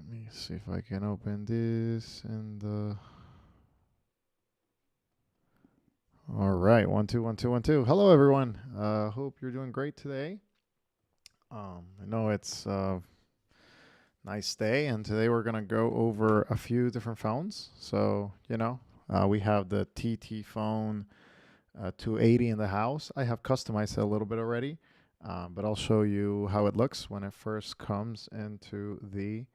Let me see if I can open this in the. All right, 1 2 1 2 1 2. Hello, everyone. Hope you're doing great today. I know it's a nice day, and today we're gonna go over a few different phones. So we have the TTFone 280 in the house. I have customized it a little bit already, but I'll show you how it looks when it first comes into the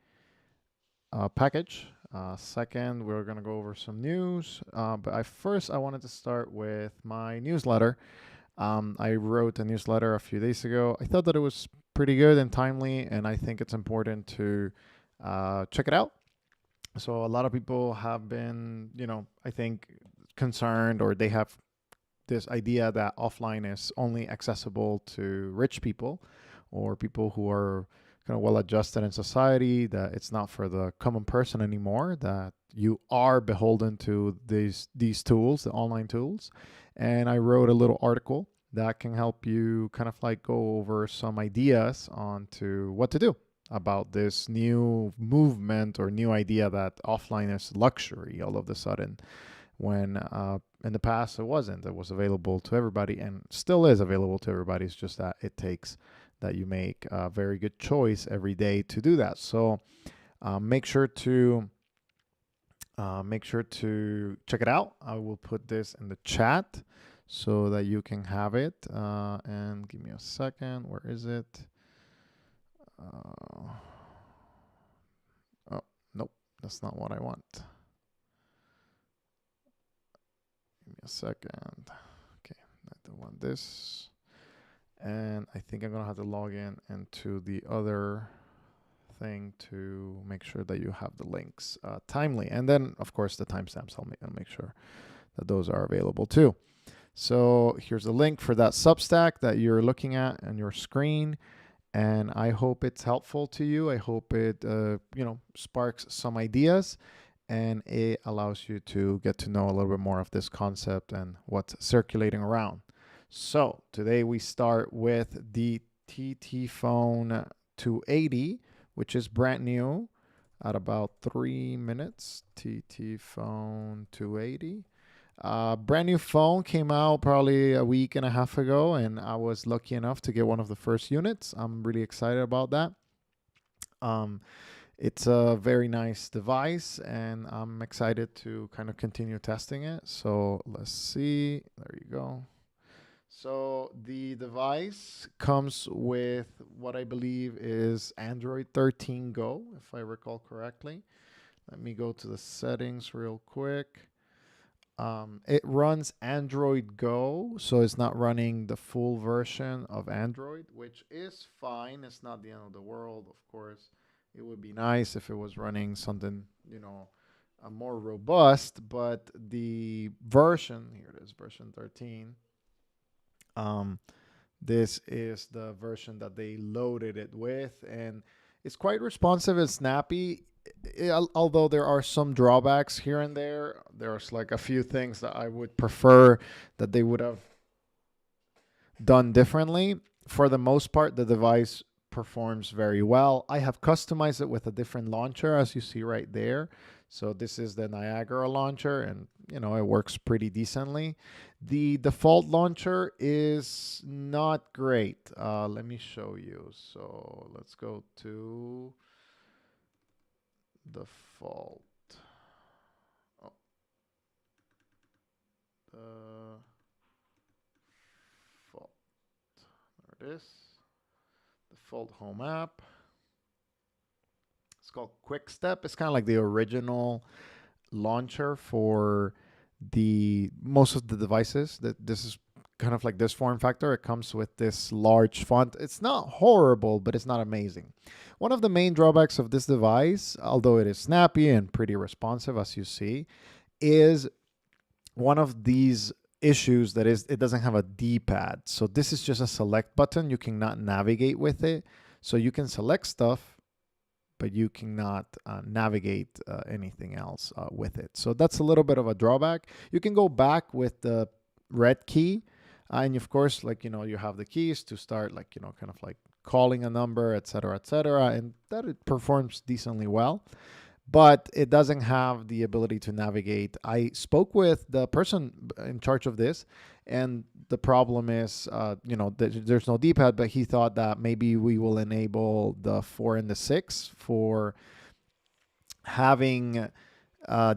package. Second, we're going to go over some news. But I wanted to start with my newsletter. I wrote a newsletter a few days ago. I thought that it was pretty good and timely, and I think it's important to check it out. So a lot of people have been, I think, concerned, or they have this idea that offline is only accessible to rich people or people who are kind of well adjusted in society, that it's not for the common person anymore, that you are beholden to these tools, the online tools. And I wrote a little article that can help you kind of like go over some ideas on to what to do about this new movement or new idea that offline is luxury all of a sudden, when in the past it wasn't. It was available to everybody and still is available to everybody. It's just that it takes that you make a very good choice every day to do that. So make sure to check it out. I will put this in the chat so that you can have it. And give me a second. Where is it? Oh, nope, that's not what I want. Give me a second. Okay, I don't want this. And I think I'm going to have to log in into the other thing to make sure that you have the links timely. And then, of course, the timestamps, I'll make sure that those are available too. So here's the link for that Substack that you're looking at on your screen. And I hope it's helpful to you. I hope it, sparks some ideas, and it allows you to get to know a little bit more of this concept and what's circulating around. So today we start with the TTFone 280, which is brand new at about 3 minutes. TTFone 280. Brand new phone, came out probably a week and a half ago, and I was lucky enough to get one of the first units. I'm really excited about that. It's a very nice device, and I'm excited to kind of continue testing it. So let's see. There you go. So the device comes with what I believe is Android 13 Go, if I recall correctly. Let me go to the settings real quick. It runs Android Go, so it's not running the full version of Android, which is fine. It's not the end of the world, of course. It would be nice if it was running something, more robust, but the version, here it is, version 13. This is the version that they loaded it with, and it's quite responsive and snappy. Although there are some drawbacks here and there, there's like a few things that I would prefer that they would have done differently. For the most part, the device performs very well. I have customized it with a different launcher, as you see right there. So this is the Niagara launcher, and it works pretty decently. The default launcher is not great. Let me show you. So let's go to default. Oh. Default. There it is. Default home app. It's called Quick Step. It's kind of like the original launcher for most of the devices. This is kind of like this form factor. It comes with this large font. It's not horrible, but it's not amazing. One of the main drawbacks of this device, although it is snappy and pretty responsive, as you see, is one of these issues that is it doesn't have a D-pad. So this is just a select button. You cannot navigate with it. So you can select stuff, but you cannot navigate anything else with it. So that's a little bit of a drawback. You can go back with the red key, and of course, you have the keys to start, kind of like calling a number, etc., etc., and that it performs decently well. But it doesn't have the ability to navigate. I spoke with the person in charge of this, and the problem is, there's no D-pad, but he thought that maybe we will enable the 4 and the 6 for having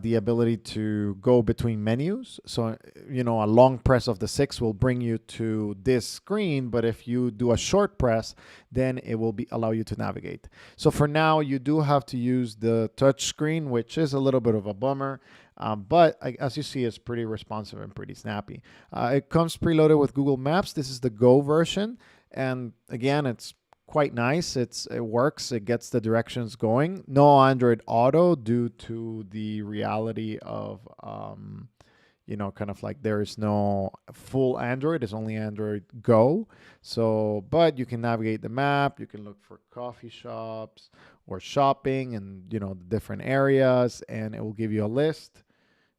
the ability to go between menus. So, a long press of the 6 will bring you to this screen, but if you do a short press, then it will allow you to navigate. So for now, you do have to use the touch screen, which is a little bit of a bummer. But as you see, it's pretty responsive and pretty snappy. It comes preloaded with Google Maps. This is the Go version. And again, it's quite nice. It works. It gets the directions going. No Android Auto due to the reality of, kind of like there is no full Android. It's only Android Go. So, but you can navigate the map. You can look for coffee shops or shopping and, the different areas, and it will give you a list.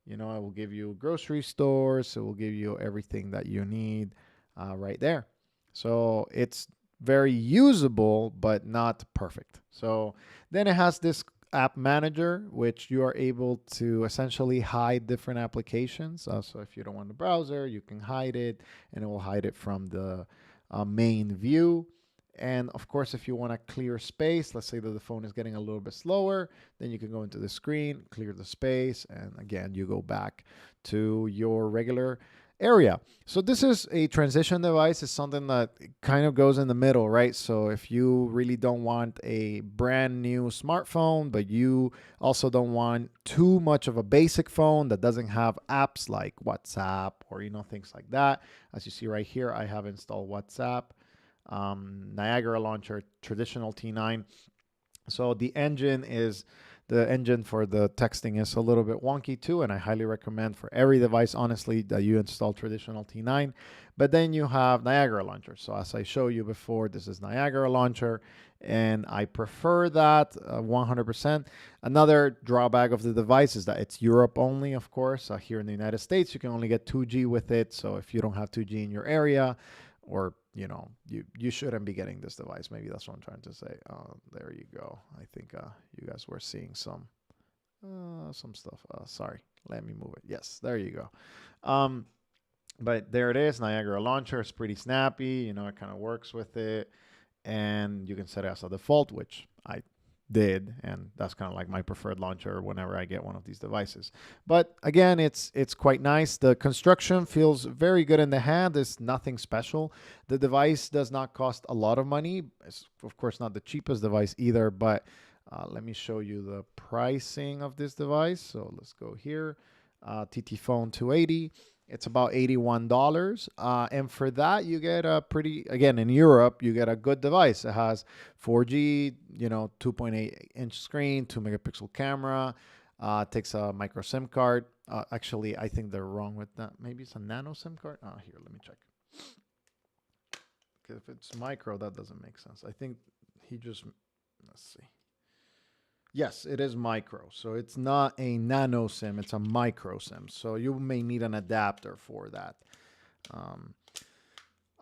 It will give you grocery stores. It will give you everything that you need right there. So it's very usable, but not perfect. So then it has this app manager, which you are able to essentially hide different applications. So if you don't want the browser, you can hide it, and it will hide it from the main view. And of course, if you want to clear space, let's say that the phone is getting a little bit slower, then you can go into the screen, clear the space, and again, you go back to your regular area. So this is a transition device. It's something that kind of goes in the middle, right? So if you really don't want a brand new smartphone, but you also don't want too much of a basic phone that doesn't have apps like WhatsApp or, things like that. As you see right here, I have installed WhatsApp, Niagara launcher, traditional T9. So the engine for the texting is a little bit wonky too, and I highly recommend for every device, honestly, that you install traditional T9. But then you have Niagara launcher. So as I showed you before, this is Niagara launcher, and I prefer that 100%. Another drawback of the device is that it's Europe only, of course. Here in the United States, you can only get 2G with it. So if you don't have 2G in your area, or you shouldn't be getting this device. Maybe that's what I'm trying to say. There you go. I think you guys were seeing some stuff. Sorry, let me move it. Yes, there you go. But there it is. Niagara launcher is pretty snappy. It kind of works with it, and you can set it as a default, which I did, and that's kind of like my preferred launcher whenever I get one of these devices. But again, it's quite nice. The construction feels very good in the hand. It's nothing special. The device does not cost a lot of money. It's of course not the cheapest device either, but let me show you the pricing of this device. So let's go here. TTFone 280. It's about $81. And for that, you get again, in Europe, you get a good device. It has 4G, 2.8-inch screen, 2-megapixel camera, takes a micro SIM card. Actually, I think they're wrong with that. Maybe it's a nano SIM card. Here, let me check. Because if it's micro, that doesn't make sense. I think let's see. Yes, it is micro. So it's not a nano SIM, it's a micro SIM. So you may need an adapter for that.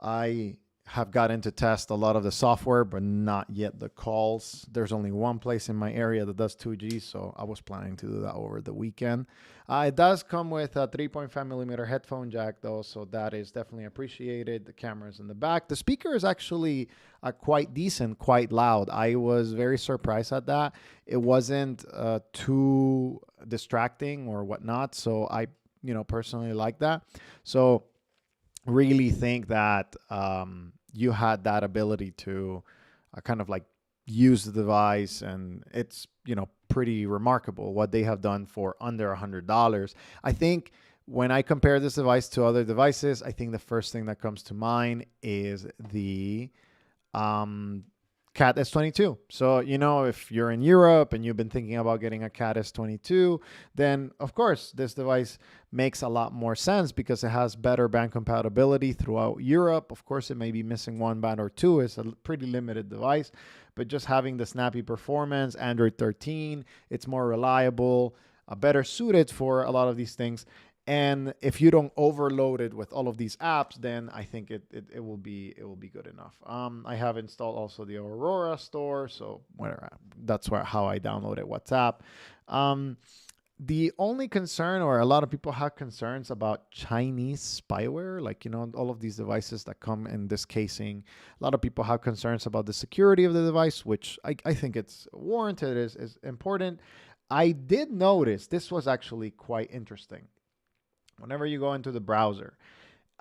I have gotten to test a lot of the software, but not yet the calls. There's only one place in my area that does 2G, so I was planning to do that over the weekend. It does come with a 3.5mm headphone jack, though, so that is definitely appreciated. The camera's in the back. The speaker is actually quite decent, quite loud. I was very surprised at that. It wasn't too distracting or whatnot, so I, personally like that. So really think that you had that ability to kind of like use the device, and it's pretty remarkable what they have done for under $100. I think when I compare this device to other devices, I think the first thing that comes to mind is the Cat S22. So, if you're in Europe and you've been thinking about getting a Cat S22, then of course this device makes a lot more sense because it has better band compatibility throughout Europe. Of course, it may be missing one band or two. It's a pretty limited device, but just having the snappy performance, Android 13, it's more reliable, better suited for a lot of these things. And if you don't overload it with all of these apps, then I think it will be good enough. I have installed also the Aurora store, so that's how I downloaded WhatsApp. The only concern, or a lot of people have concerns about Chinese spyware, like, all of these devices that come in this casing. A lot of people have concerns about the security of the device, which I think it's warranted, is important. I did notice this was actually quite interesting. Whenever you go into the browser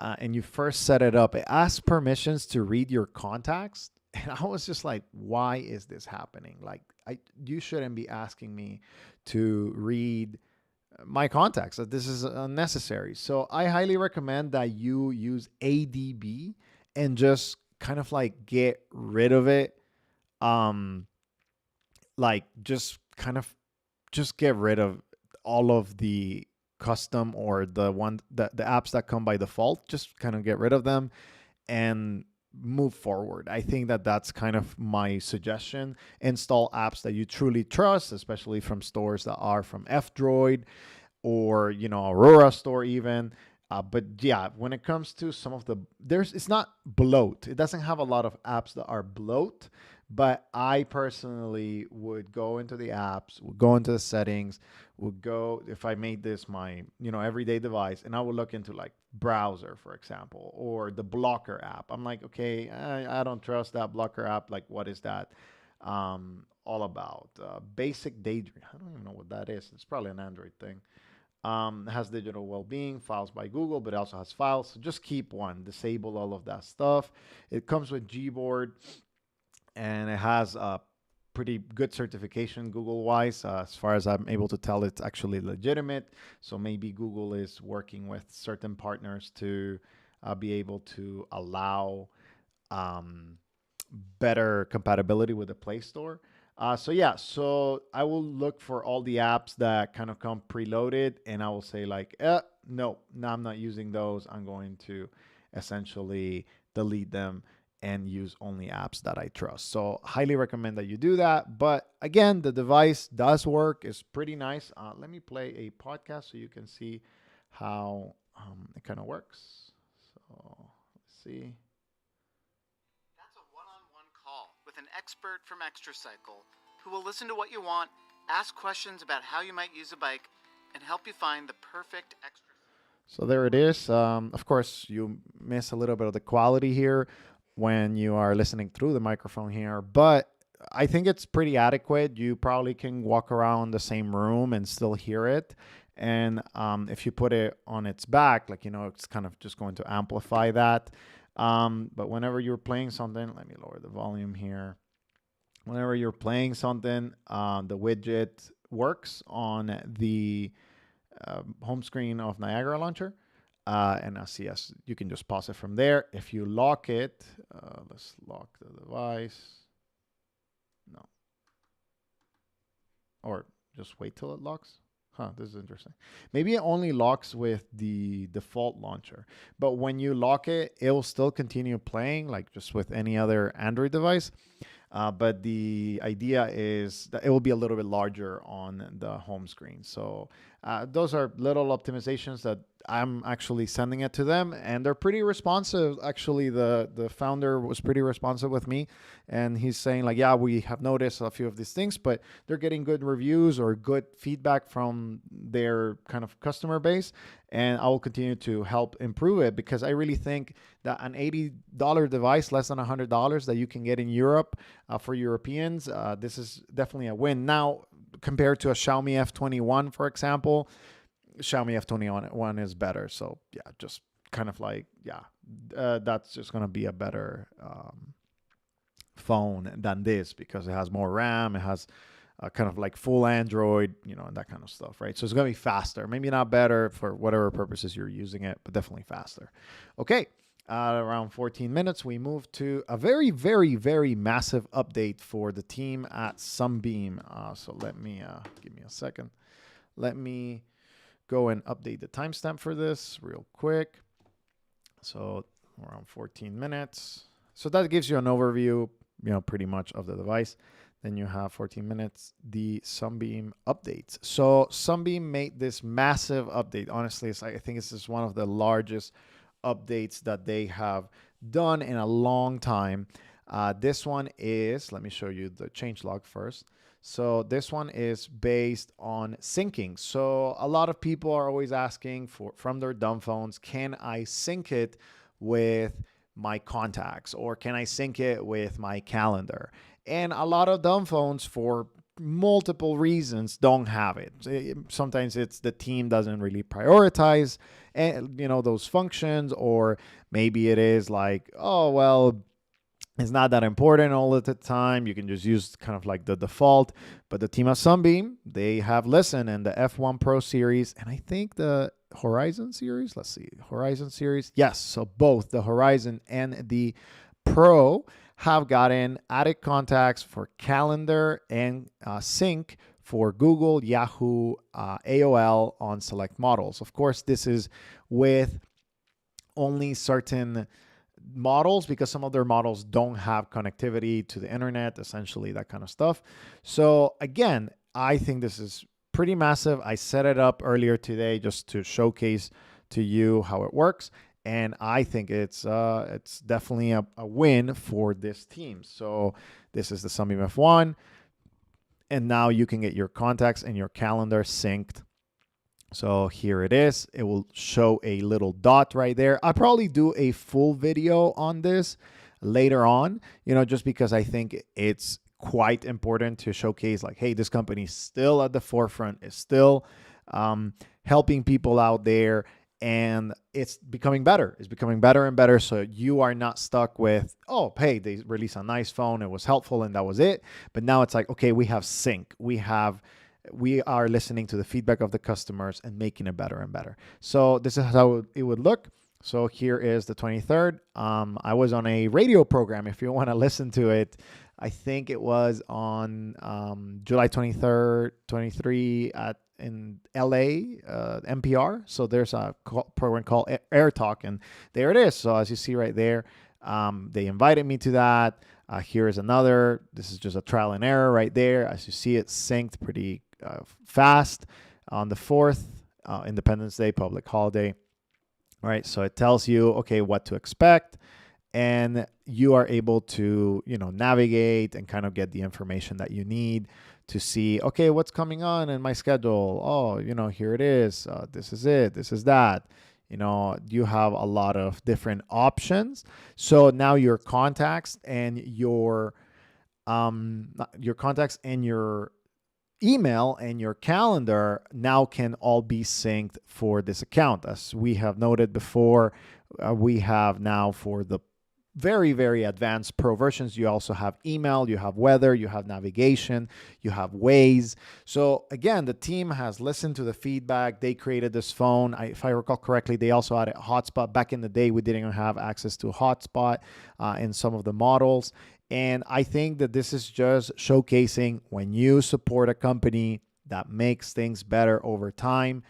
and you first set it up, it asks permissions to read your contacts. And I was just like, why is this happening? Like, you shouldn't be asking me to read my contacts. This is unnecessary. So I highly recommend that you use ADB and just kind of like get rid of it. Like just get rid of all of the custom or the apps that come by default. Just kind of get rid of them and move forward. I think that's kind of my suggestion. Install apps that you truly trust, especially from stores that are from F-Droid or Aurora store even. But yeah, when it comes to some of it's not bloat. It doesn't have a lot of apps that are bloat. But I personally would go into the apps, would go into the settings, would go, if I made this my everyday device, and I would look into like browser, for example, or the blocker app. I'm like, okay, I don't trust that blocker app. Like, what is that all about? Basic daydream. I don't even know what that is. It's probably an Android thing. It has digital well-being, files by Google, but it also has files. So just keep one, disable all of that stuff. It comes with Gboard, and it has a pretty good certification Google-wise. As far as I'm able to tell, it's actually legitimate. So maybe Google is working with certain partners to be able to allow better compatibility with the Play Store. So I will look for all the apps that kind of come preloaded, and I will say like, no, I'm not using those. I'm going to essentially delete them and use only apps that I trust. So highly recommend that you do that. But again, the device does work. It's pretty nice. Let me play a podcast so you can see how it kind of works. So let's see. That's a one-on-one call with an expert from ExtraCycle who will listen to what you want, ask questions about how you might use a bike, and help you find the perfect extra. So there it is. Of course, you miss a little bit of the quality here when you are listening through the microphone here, but I think it's pretty adequate. You probably can walk around the same room and still hear it. And if you put it on its back, like, it's kind of just going to amplify that. But whenever you're playing something, let me lower the volume here. Whenever you're playing something, the widget works on the home screen of Niagara Launcher. And as you can just pause it from there. If you lock it, let's lock the device. No. Or just wait till it locks. This is interesting. Maybe it only locks with the default launcher. But when you lock it, it will still continue playing like just with any other Android device. But the idea is that it will be a little bit larger on the home screen. So those are little optimizations that I'm actually sending it to them, and they're pretty responsive. Actually, the founder was pretty responsive with me, and he's saying like, yeah, we have noticed a few of these things, but they're getting good reviews or good feedback from their kind of customer base, and I will continue to help improve it because I really think that an $80 device, less than $100 that you can get in Europe for Europeans, this is definitely a win. Now, compared to a Xiaomi F21, for example, Xiaomi F21 is better. So yeah, just kind of like, that's just going to be a better phone than this because it has more RAM. It has kind of like full Android, and that kind of stuff, right? So it's going to be faster. Maybe not better for whatever purposes you're using it, but definitely faster. Okay. Around 14 minutes, we move to a very, very, very massive update for the team at Sunbeam. So let me, give me a second. Let me go and update the timestamp for this real quick. So around 14 minutes. So that gives you an overview, pretty much of the device. Then you have 14 minutes, the Sunbeam Updates. So Sunbeam made this massive update. Honestly, I think this is one of the largest updates that they have done in a long time. This one is, let me show you the changelog first. So this one is based on syncing. So a lot of people are always asking from their dumb phones, can I sync it with my contacts, or can I sync it with my calendar? And a lot of dumb phones, for multiple reasons, don't have it. Sometimes it's the team doesn't really prioritize those functions, or maybe it is like, oh well, it's not that important all of the time. You can just use kind of like the default. But the team at Sunbeam, they have listened, and the F1 Pro series, and I think the Horizon series. Let's see, Horizon series. Yes, so both the Horizon and the Pro have gotten added contacts for calendar and sync for Google, Yahoo, AOL on select models. Of course, this is with only certain models, because some of their models don't have connectivity to the internet, essentially that kind of stuff. So again, I think this is pretty massive. I set it up earlier today just to showcase to you how it works, and I think it's definitely a win for this team. So this is the Sunbeam F1, and now you can get your contacts and your calendar synced. So here it is. It will show a little dot right there. I'll probably do a full video on this later on, just because I think it's quite important to showcase, like, hey, this company is still at the forefront, is still helping people out there, and it's becoming better. It's becoming better and better. So you are not stuck with, oh, hey, they released a nice phone, it was helpful, and that was it. But now it's like, okay, we have sync. We are listening to the feedback of the customers and making it better and better. So this is how it would look. So here is the 23rd. I was on a radio program. If you want to listen to it, I think it was on July 23rd, 23 in LA, NPR. So there's a program called Air Talk, and there it is. So as you see right there, they invited me to that. Here is another. This is just a trial and error right there. As you see, it synced pretty fast on the 4th, Independence Day, public holiday. All right, so it tells you, okay, what to expect, and you are able to, navigate and kind of get the information that you need to see, okay, what's coming on in my schedule. Oh, here it is. This is it. This is that. You have a lot of different options. So now your contacts and your email and your calendar now can all be synced for this account. As we have noted before, we have now, for the very, very advanced Pro versions, you also have email, you have weather, you have navigation, you have Waze. So again, the team has listened to the feedback. They created this phone. If I recall correctly, they also added hotspot. Back in the day, we didn't have access to hotspot in some of the models. And I think that this is just showcasing, when you support a company that makes things better over time,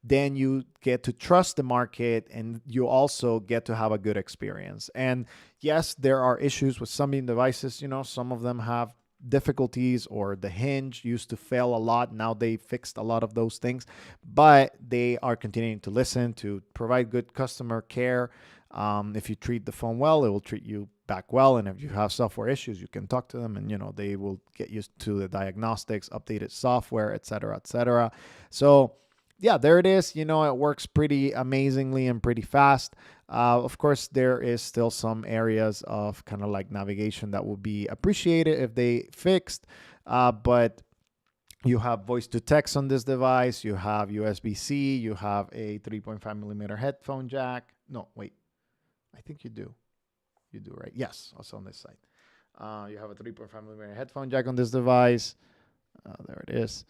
then you get to trust the market, and you also get to have a good experience. And yes, there are issues with some devices. Some of them have difficulties, or the hinge used to fail a lot. Now they fixed a lot of those things, but they are continuing to listen, to provide good customer care. If you treat the phone well, it will treat you back well. And if you have software issues, you can talk to them, and they will get used to the diagnostics, updated software, etc., etc. So yeah, there it is. It works pretty amazingly and pretty fast. Of course, there is still some areas of kind of like navigation that would be appreciated if they fixed. But you have voice to text on this device. You have USB-C. You have a 3.5 millimeter headphone jack. No, wait. I think you do. You do, right? Yes, also on this side. You have a 3.5 millimeter headphone jack on this device. There it is.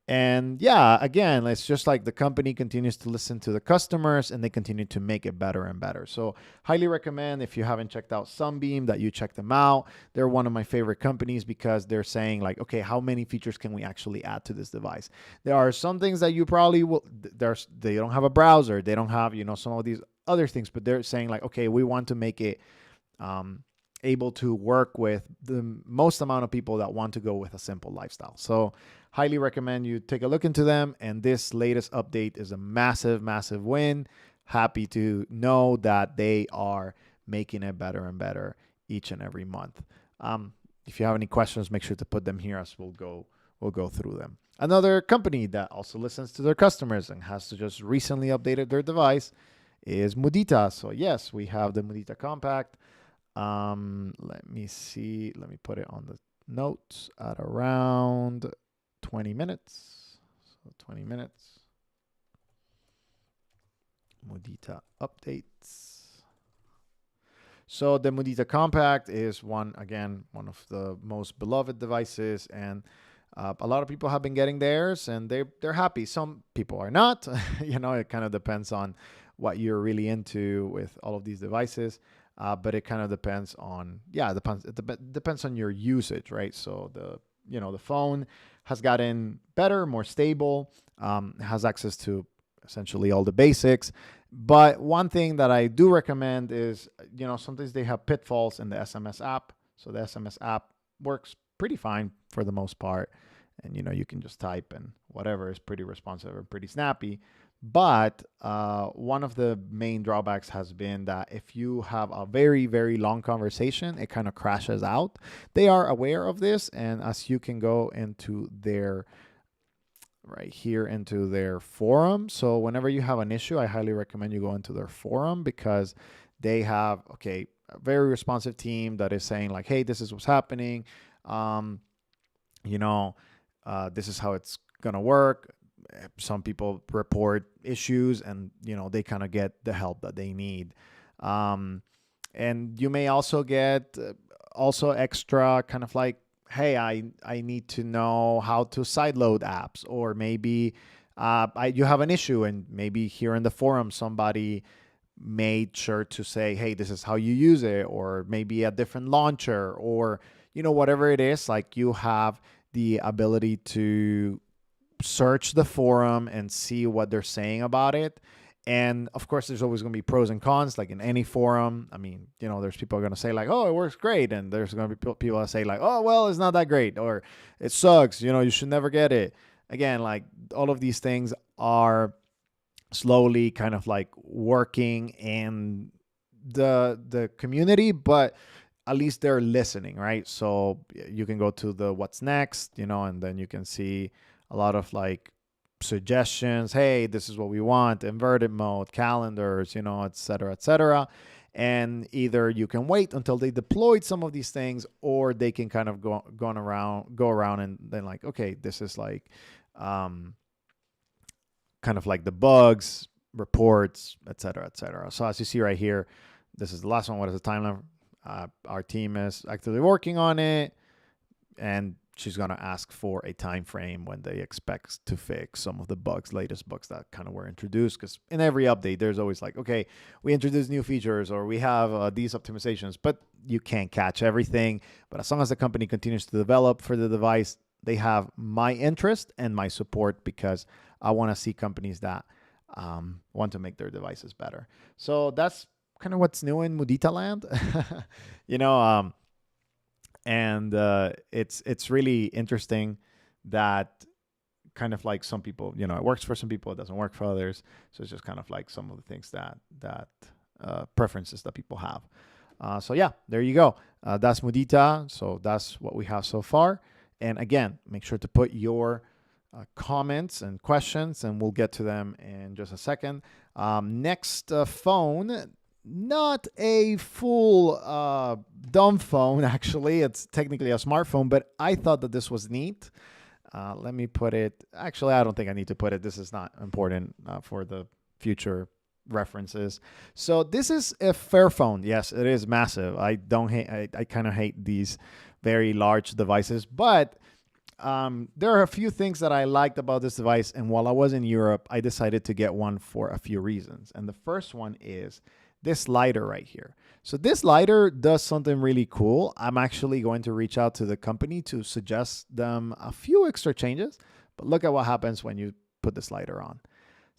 And yeah, again, it's just like the company continues to listen to the customers, and they continue to make it better and better. So highly recommend, if you haven't checked out Sunbeam, that you check them out. They're one of my favorite companies, because they're saying like, okay, how many features can we actually add to this device? There are some things that you probably will, they don't have a browser. They don't have, some of these other things, but they're saying like, okay, we want to make it able to work with the most amount of people that want to go with a simple lifestyle. So highly recommend you take a look into them. And this latest update is a massive, massive win. Happy to know that they are making it better and better each and every month. If you have any questions, make sure to put them here as we'll go through them. Another company that also listens to their customers and has just recently updated their device is Mudita. So yes, we have the Mudita Compact. Let me see. Let me put it on the notes at around 20 minutes. So 20 minutes. Mudita Updates. So the Mudita Compact is one of the most beloved devices, and a lot of people have been getting theirs, and they're happy. Some people are not. It kind of depends on what you're really into with all of these devices. But it kind of depends on it depends on your usage, right? So the phone has gotten better, more stable, has access to essentially all the basics. But one thing that I do recommend is, sometimes they have pitfalls in the SMS app. So the SMS app works pretty fine for the most part. And, you can just type and whatever is pretty responsive and pretty snappy. But one of the main drawbacks has been that if you have a very, very long conversation, it kind of crashes out. They are aware of this. And as you can go into their forum. So whenever you have an issue, I highly recommend you go into their forum, because they have, a very responsive team that is saying like, hey, this is what's happening. This is how it's going to work. Some people report issues and, they kind of get the help that they need. And you may also get extra kind of like, hey, I need to know how to sideload apps, or maybe you have an issue, and maybe here in the forum somebody made sure to say, hey, this is how you use it, or maybe a different launcher, or whatever it is. Like, you have the ability to search the forum and see what they're saying about it. And of course, there's always going to be pros and cons, like in any forum. I mean, there's people going to say like, oh, it works great. And there's going to be people that say like, oh, well, it's not that great, or it sucks. You should never get it. Again, like, all of these things are slowly kind of like working in the community, but at least they're listening, right? So you can go to the what's next, and then you can see a lot of like suggestions. Hey, this is what we want: inverted mode, calendars, et cetera, et cetera. And either you can wait until they deployed some of these things, or they can kind of go around and then like, okay, this is like kind of like the bugs, reports, et cetera, et cetera. So as you see right here, this is the last one. What is the timeline? Our team is actively working on it, and she's going to ask for a time frame when they expect to fix some of the latest bugs that kind of were introduced. Because in every update, there's always like, okay, we introduced new features, or we have these optimizations, but you can't catch everything. But as long as the company continues to develop for the device, they have my interest and my support, because I want to see companies that want to make their devices better. So that's kind of what's new in Mudita land. And it's really interesting that kind of like some people, it works for some people, it doesn't work for others. So it's just kind of like some of the things that preferences that people have. So yeah, there you go. That's Mudita. So that's what we have so far. And again, make sure to put your comments and questions, and we'll get to them in just a second. Next phone. Not a full dumb phone, actually. It's technically a smartphone, but I thought that this was neat. Let me put it. Actually, I don't think I need to put it. This is not important for the future references. So this is a Fairphone. Yes, it is massive. I kind of hate these very large devices, but there are a few things that I liked about this device. And while I was in Europe, I decided to get one for a few reasons. And the first one is this lighter right here. So this lighter does something really cool. I'm actually going to reach out to the company to suggest them a few extra changes, but look at what happens when you put this lighter on.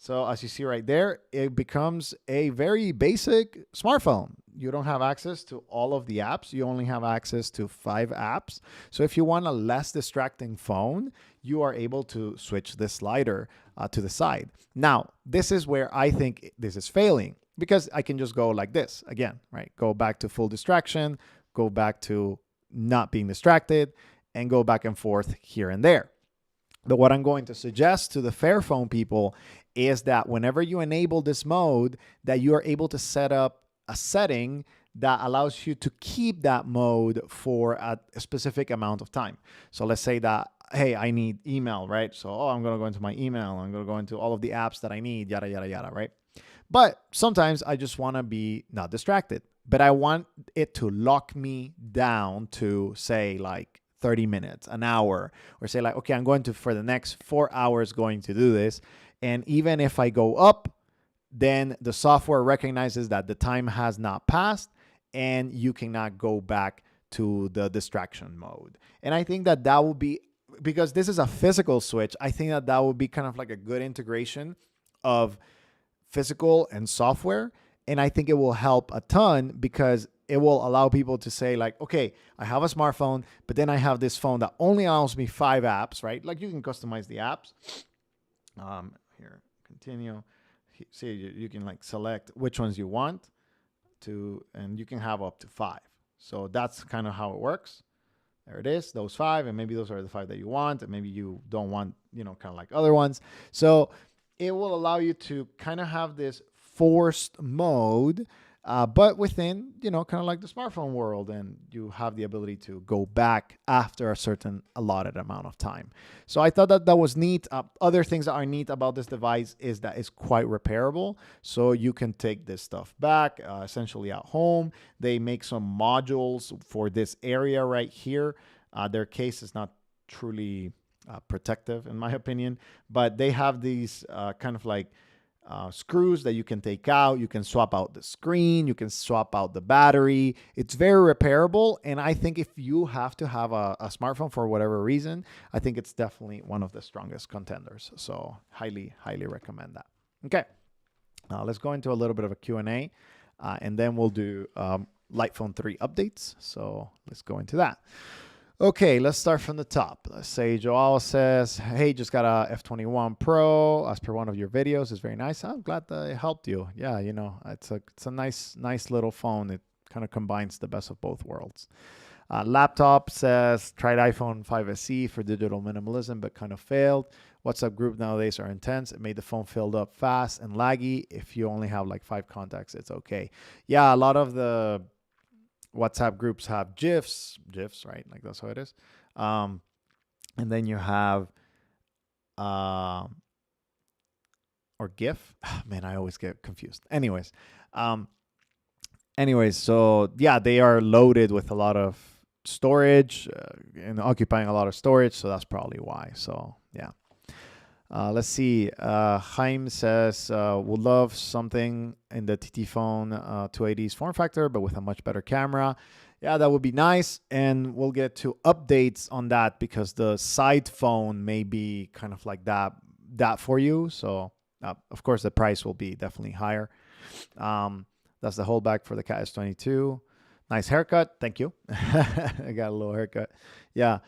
So as you see right there, it becomes a very basic smartphone. You don't have access to all of the apps. You only have access to 5 apps. So if you want a less distracting phone, you are able to switch this slider to the side. Now, this is where I think this is failing, because I can just go like this again, right? Go back to full distraction, go back to not being distracted, and go back and forth here and there. But what I'm going to suggest to the Fairphone people is that whenever you enable this mode, that you are able to set up a setting that allows you to keep that mode for a specific amount of time. So let's say that, hey, I need email, right? So, I'm going to go into my email. I'm going to go into all of the apps that I need, yada, yada, yada, right? But sometimes I just want to be not distracted, but I want it to lock me down to, say, like 30 minutes, an hour, or say like, okay, I'm going to, for the next 4 hours, going to do this. And even if I go up, then the software recognizes that the time has not passed and you cannot go back to the distraction mode. And I think that that would be, because this is a physical switch, I think that that would be kind of like a good integration of physical and software. And I think it will help a ton, because it will allow people to say like, okay, I have a smartphone, but then I have this phone that only allows me 5 apps, right? Like you can customize the apps. Here, continue. See, you can like select which ones you want to, and you can have up to 5. So that's kind of how it works. There it is, those 5, and maybe those are the 5 that you want, and maybe you don't want, kind of like other ones. So it will allow you to kind of have this forced mode, but within, kind of like the smartphone world, and you have the ability to go back after a certain allotted amount of time. So I thought that that was neat. Other things that are neat about this device is that it's quite repairable. So you can take this stuff back, essentially at home. They make some modules for this area right here. Their case is not truly protective, in my opinion, but they have these kind of like screws that you can take out. You can swap out the screen. You can swap out the battery. It's very repairable. And I think if you have to have a smartphone for whatever reason, I think it's definitely one of the strongest contenders. So highly, highly recommend that. Okay. Let's go into a little bit of a Q&A, and then we'll do Lightphone 3 updates. So let's go into that. Okay, let's start from the top. Let's say Joao says, hey, just got a F21 Pro as per one of your videos. It's very nice. I'm glad that it helped you. Yeah, it's a nice little phone. It kind of combines the best of both worlds. Laptop says, tried iPhone 5 SE for digital minimalism, but kind of failed. WhatsApp group nowadays are intense. It made the phone filled up fast and laggy. If you only have like 5 contacts, it's okay. Yeah, a lot of the WhatsApp groups have GIFs, right? Like that's how it is. And then you have, or GIF. Man, I always get confused. Anyways, so yeah, they are loaded with a lot of storage and occupying a lot of storage. So that's probably why. So yeah. Let's see. Chaim says, would love something in the TTFone 280's form factor, but with a much better camera. Yeah, that would be nice. And we'll get to updates on that, because the Sidephone may be kind of like that for you. So, of course, the price will be definitely higher. That's the holdback for the Cat S22. Nice haircut. Thank you. I got a little haircut. Yeah.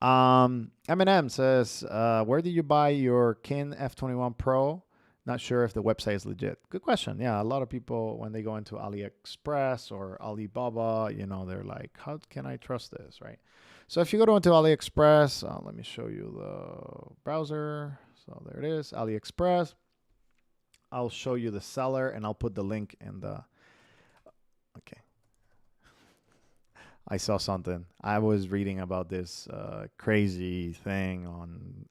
Eminem says, where did you buy your Kin F21 Pro? Not sure if the website is legit. Good question. Yeah, a lot of people, when they go into AliExpress or Alibaba, they're like, how can I trust this, right? So if you go into AliExpress, let me show you the browser. So there it is, AliExpress. I'll show you the seller, and I'll put the link in the... Okay. I saw something. I was reading about this crazy thing on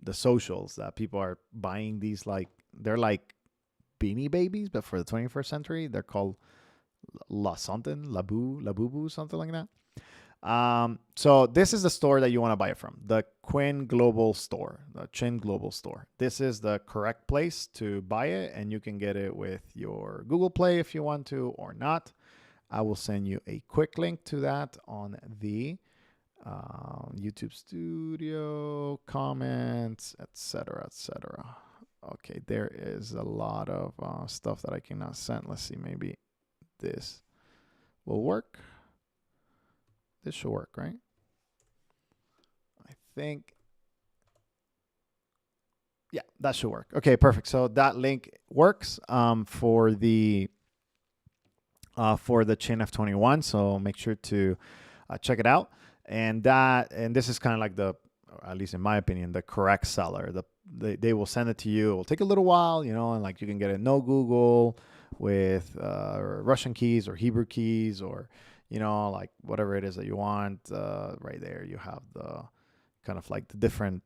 the socials, that people are buying these, like, they're like Beanie Babies, but for the 21st century. They're called Labubu, something like that. So this is the store that you want to buy it from, the Chin Global Store. This is the correct place to buy it, and you can get it with your Google Play if you want to, or not. I will send you a quick link to that on the YouTube Studio, comments, etc., etc. Okay, there is a lot of stuff that I cannot send. Let's see, maybe this will work. This should work, right? I think. Yeah, that should work. Okay, perfect. So that link works for the Chin F21. So make sure to check it out. And this is kind of like at least in my opinion, the correct seller. They will send it to you. It will take a little while, and like you can get it no Google with Russian keys or Hebrew keys or like whatever it is that you want. Right there, you have the kind of like the different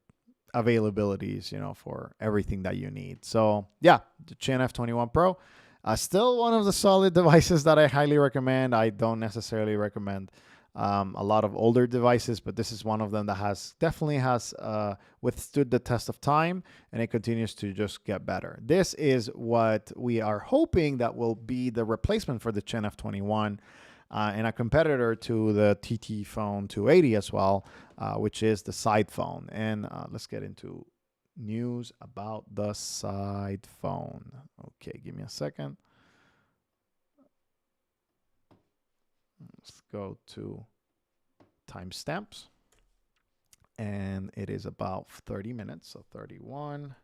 availabilities, for everything that you need. So yeah, the Chin F21 Pro, still one of the solid devices that I highly recommend. I don't necessarily recommend a lot of older devices, but this is one of them that definitely has withstood the test of time, and it continues to just get better. This is what we are hoping that will be the replacement for the Chin F21. And a competitor to the TTFone 280 as well, which is the Sidephone. And let's get into news about the Sidephone. Okay, give me a second. Let's go to timestamps. And it is about 30 minutes, so 31.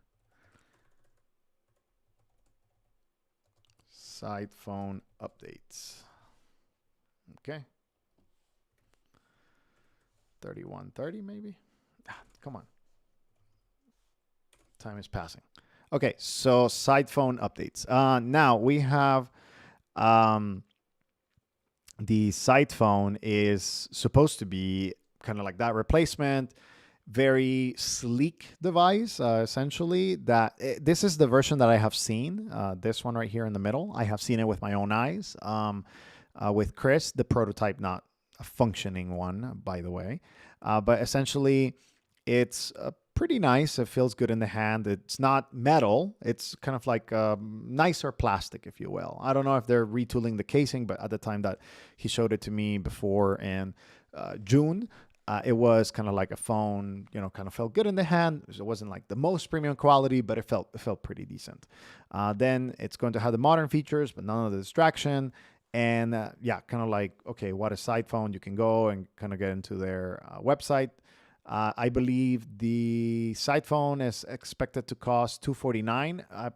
Sidephone updates. Okay. 31:30 maybe. Come on. Time is passing. Okay, so Sidephone updates. Now we have the Sidephone is supposed to be kind of like that replacement, very sleek device, essentially. This is the version that I have seen. This one right here in the middle. I have seen it with my own eyes. With Chris, the prototype, not a functioning one, by the way. But essentially, it's pretty nice. It feels good in the hand. It's not metal. It's kind of like nicer plastic, if you will. I don't know if they're retooling the casing, but at the time that he showed it to me before in June, it was kind of like a phone, kind of felt good in the hand. It wasn't like the most premium quality, but it felt pretty decent. Then it's going to have the modern features, but none of the distraction. And kind of like, okay, what is Sidephone? You can go and kind of get into their website. I believe the Sidephone is expected to cost $249.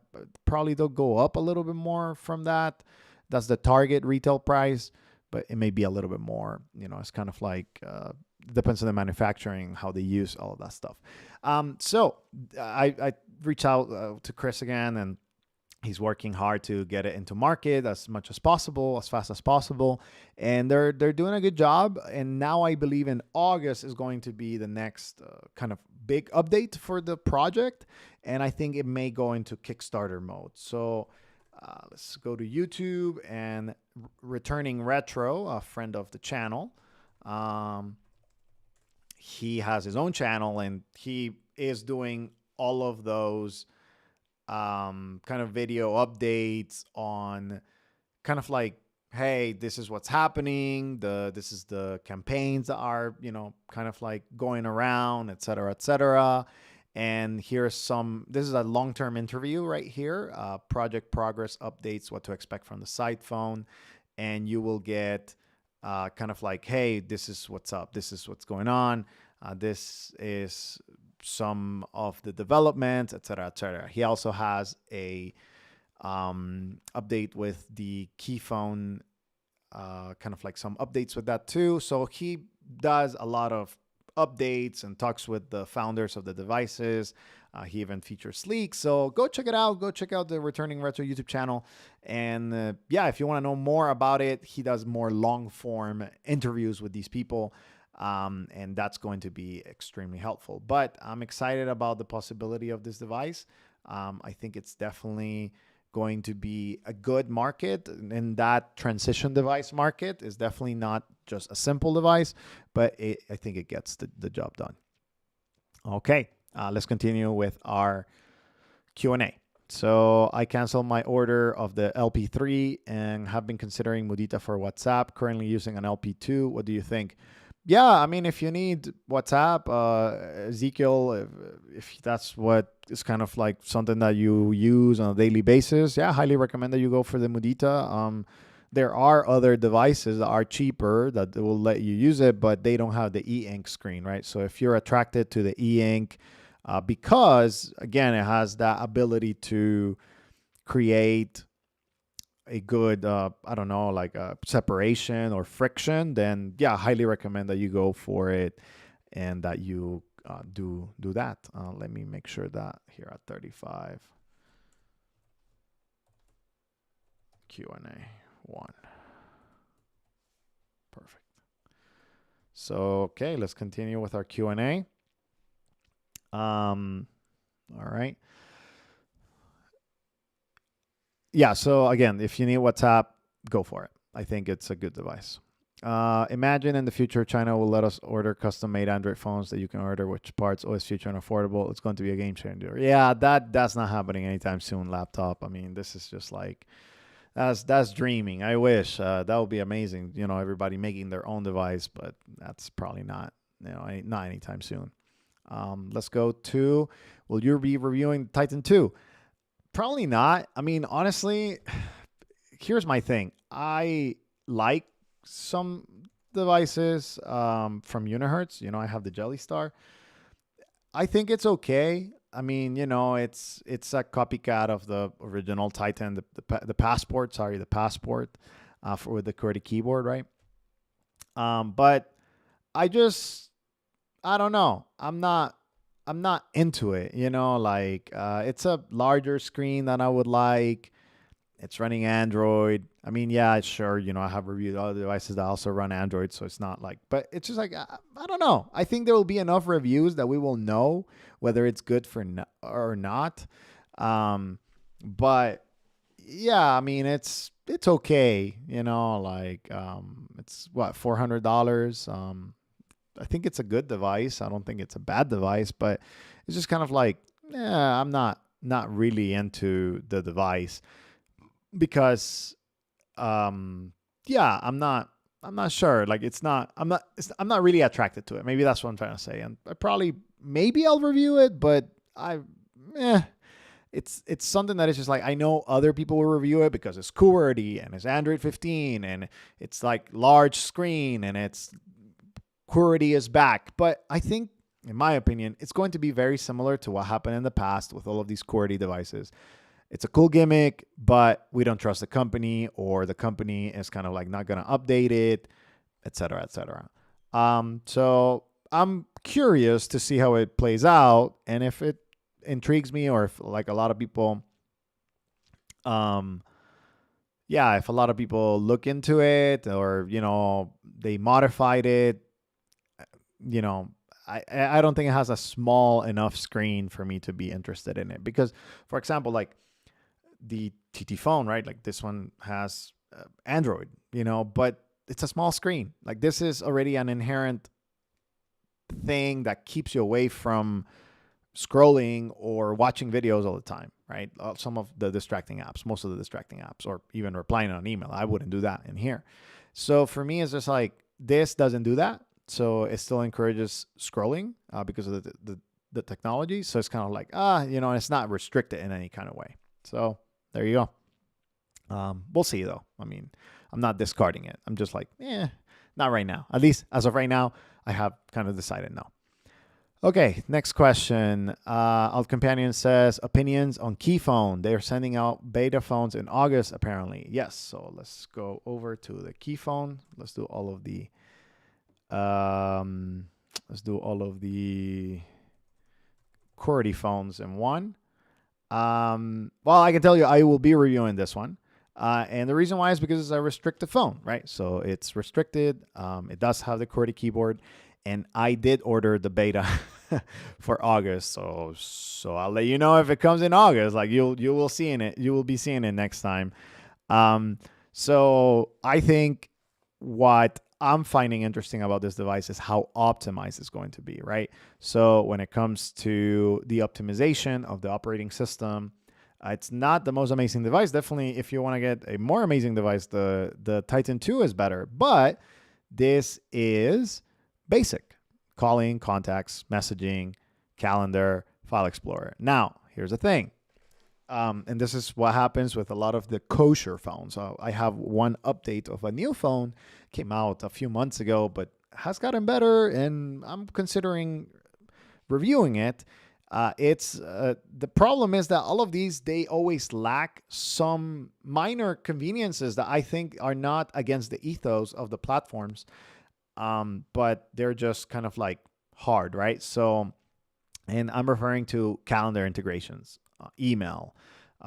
Probably they'll go up a little bit more from that. That's the target retail price, but it may be a little bit more. It's kind of like depends on the manufacturing, how they use all of that stuff. So I reached out to Chris again, and he's working hard to get it into market as much as possible, as fast as possible. And they're doing a good job. And now I believe in August is going to be the next kind of big update for the project. And I think it may go into Kickstarter mode. So let's go to YouTube and Returning Retro, a friend of the channel. He has his own channel, and he is doing all of those kind of video updates on kind of like, hey, this is what's happening. This is the campaigns that are, kind of like going around, et cetera, et cetera. And this is a long-term interview right here. Project progress updates, what to expect from the Sidephone. And you will get kind of like, hey, this is what's up. This is what's going on. This is some of the developments, et cetera, et cetera. He also has a update with the Keyphone, kind of like some updates with that too. So he does a lot of updates and talks with the founders of the devices. He even features leaks. So go check it out. Go check out the Returning Retro YouTube channel. And if you want to know more about it, he does more long form interviews with these people. And that's going to be extremely helpful. But I'm excited about the possibility of this device. I think it's definitely going to be a good market. And that transition device market is definitely not just a simple device, but I think it gets the job done. Okay, let's continue with our Q&A. So I canceled my order of the LP3 and have been considering Mudita for WhatsApp, currently using an LP2. What do you think? Yeah, I mean, if you need WhatsApp, Ezekiel, if that's what is kind of like something that you use on a daily basis, yeah, I highly recommend that you go for the Mudita. There are other devices that are cheaper that will let you use it, but they don't have the e-ink screen, right? So if you're attracted to the e-ink, because again, it has that ability to create a good I don't know, like a separation or friction, then yeah, I highly recommend that you go for it and that you do that. Let me make sure that here at 35 Q&A 1. Perfect. So okay, let's continue with our Q&A. All right. Yeah, so again, if you need WhatsApp, go for it. I think it's a good device. Imagine in the future, China will let us order custom-made Android phones that you can order which parts, OS feature, and affordable. It's going to be a game changer. Yeah, that's not happening anytime soon. Laptop. I mean, this is just like that's dreaming. I wish that would be amazing. You know, everybody making their own device, but that's probably not. You know, not anytime soon. Let's go to. Will you be reviewing Titan 2? Probably not. I mean, honestly, here's my thing. I like some devices from Unihertz. You know, I have the Jelly Star. I think it's okay. I mean, you know, it's a copycat of the original Titan, the Passport. Sorry, the Passport for with the QWERTY keyboard, right? But I don't know. I'm not into it. You know, like it's a larger screen than I would like. It's running Android. I mean, yeah, sure. You know, I have reviewed other devices that also run Android, so it's not like. But it's just like I don't know. I think there will be enough reviews that we will know whether it's good for or not. But yeah, I mean, it's okay. You know, like it's what $400. I think it's a good device. I don't think it's a bad device, but it's just kind of like, yeah, I'm not really into the device because yeah, I'm not sure. Like I'm not really attracted to it. Maybe that's what I'm trying to say. And I probably maybe I'll review it, but eh, it's something that is just like I know other people will review it because it's QWERTY and it's Android 15 and it's like large screen and it's QWERTY is back. But I think, in my opinion, it's going to be very similar to what happened in the past with all of these QWERTY devices. It's a cool gimmick, but we don't trust the company, or the company is kind of like not going to update it, et cetera, et cetera. So I'm curious to see how it plays out and if it intrigues me, or if like a lot of people, yeah, if a lot of people look into it, or you know they modified it, you know, I don't think it has a small enough screen for me to be interested in it. Because, for example, like the TTFone, right? Like this one has Android, you know, but it's a small screen. Like this is already an inherent thing that keeps you away from scrolling or watching videos all the time, right? Some of the distracting apps, most of the distracting apps, or even replying on an email. I wouldn't do that in here. So for me, it's just like this doesn't do that. So it still encourages scrolling because of the technology. So it's kind of like, you know, it's not restricted in any kind of way. So there you go. We'll see though. I mean, I'm not discarding it. I'm just like, not right now. At least as of right now, I have kind of decided no. Okay, next question. Alt Companion says opinions on KeyPhone. They're sending out beta phones in August, apparently. Yes. So let's go over to the KeyPhone. Let's do all of the QWERTY phones in one. Well, I can tell you I will be reviewing this one. And the reason why is because it's a restricted phone, right? So it's restricted. It does have the QWERTY keyboard. And I did order the beta for August. So I'll let you know if it comes in August. Like you will be seeing it next time. So I think what I'm finding interesting about this device is how optimized it's going to be, right? So when it comes to the optimization of the operating system, it's not the most amazing device. Definitely, if you want to get a more amazing device, the Titan 2 is better. But this is basic: calling, contacts, messaging, calendar, file explorer. Now, here's the thing. And this is what happens with a lot of the kosher phones. So I have one update of a new phone, came out a few months ago, but has gotten better, and I'm considering reviewing it. It's the problem is that all of these, they always lack some minor conveniences that I think are not against the ethos of the platforms, but they're just kind of like hard, right? So, and I'm referring to calendar integrations, email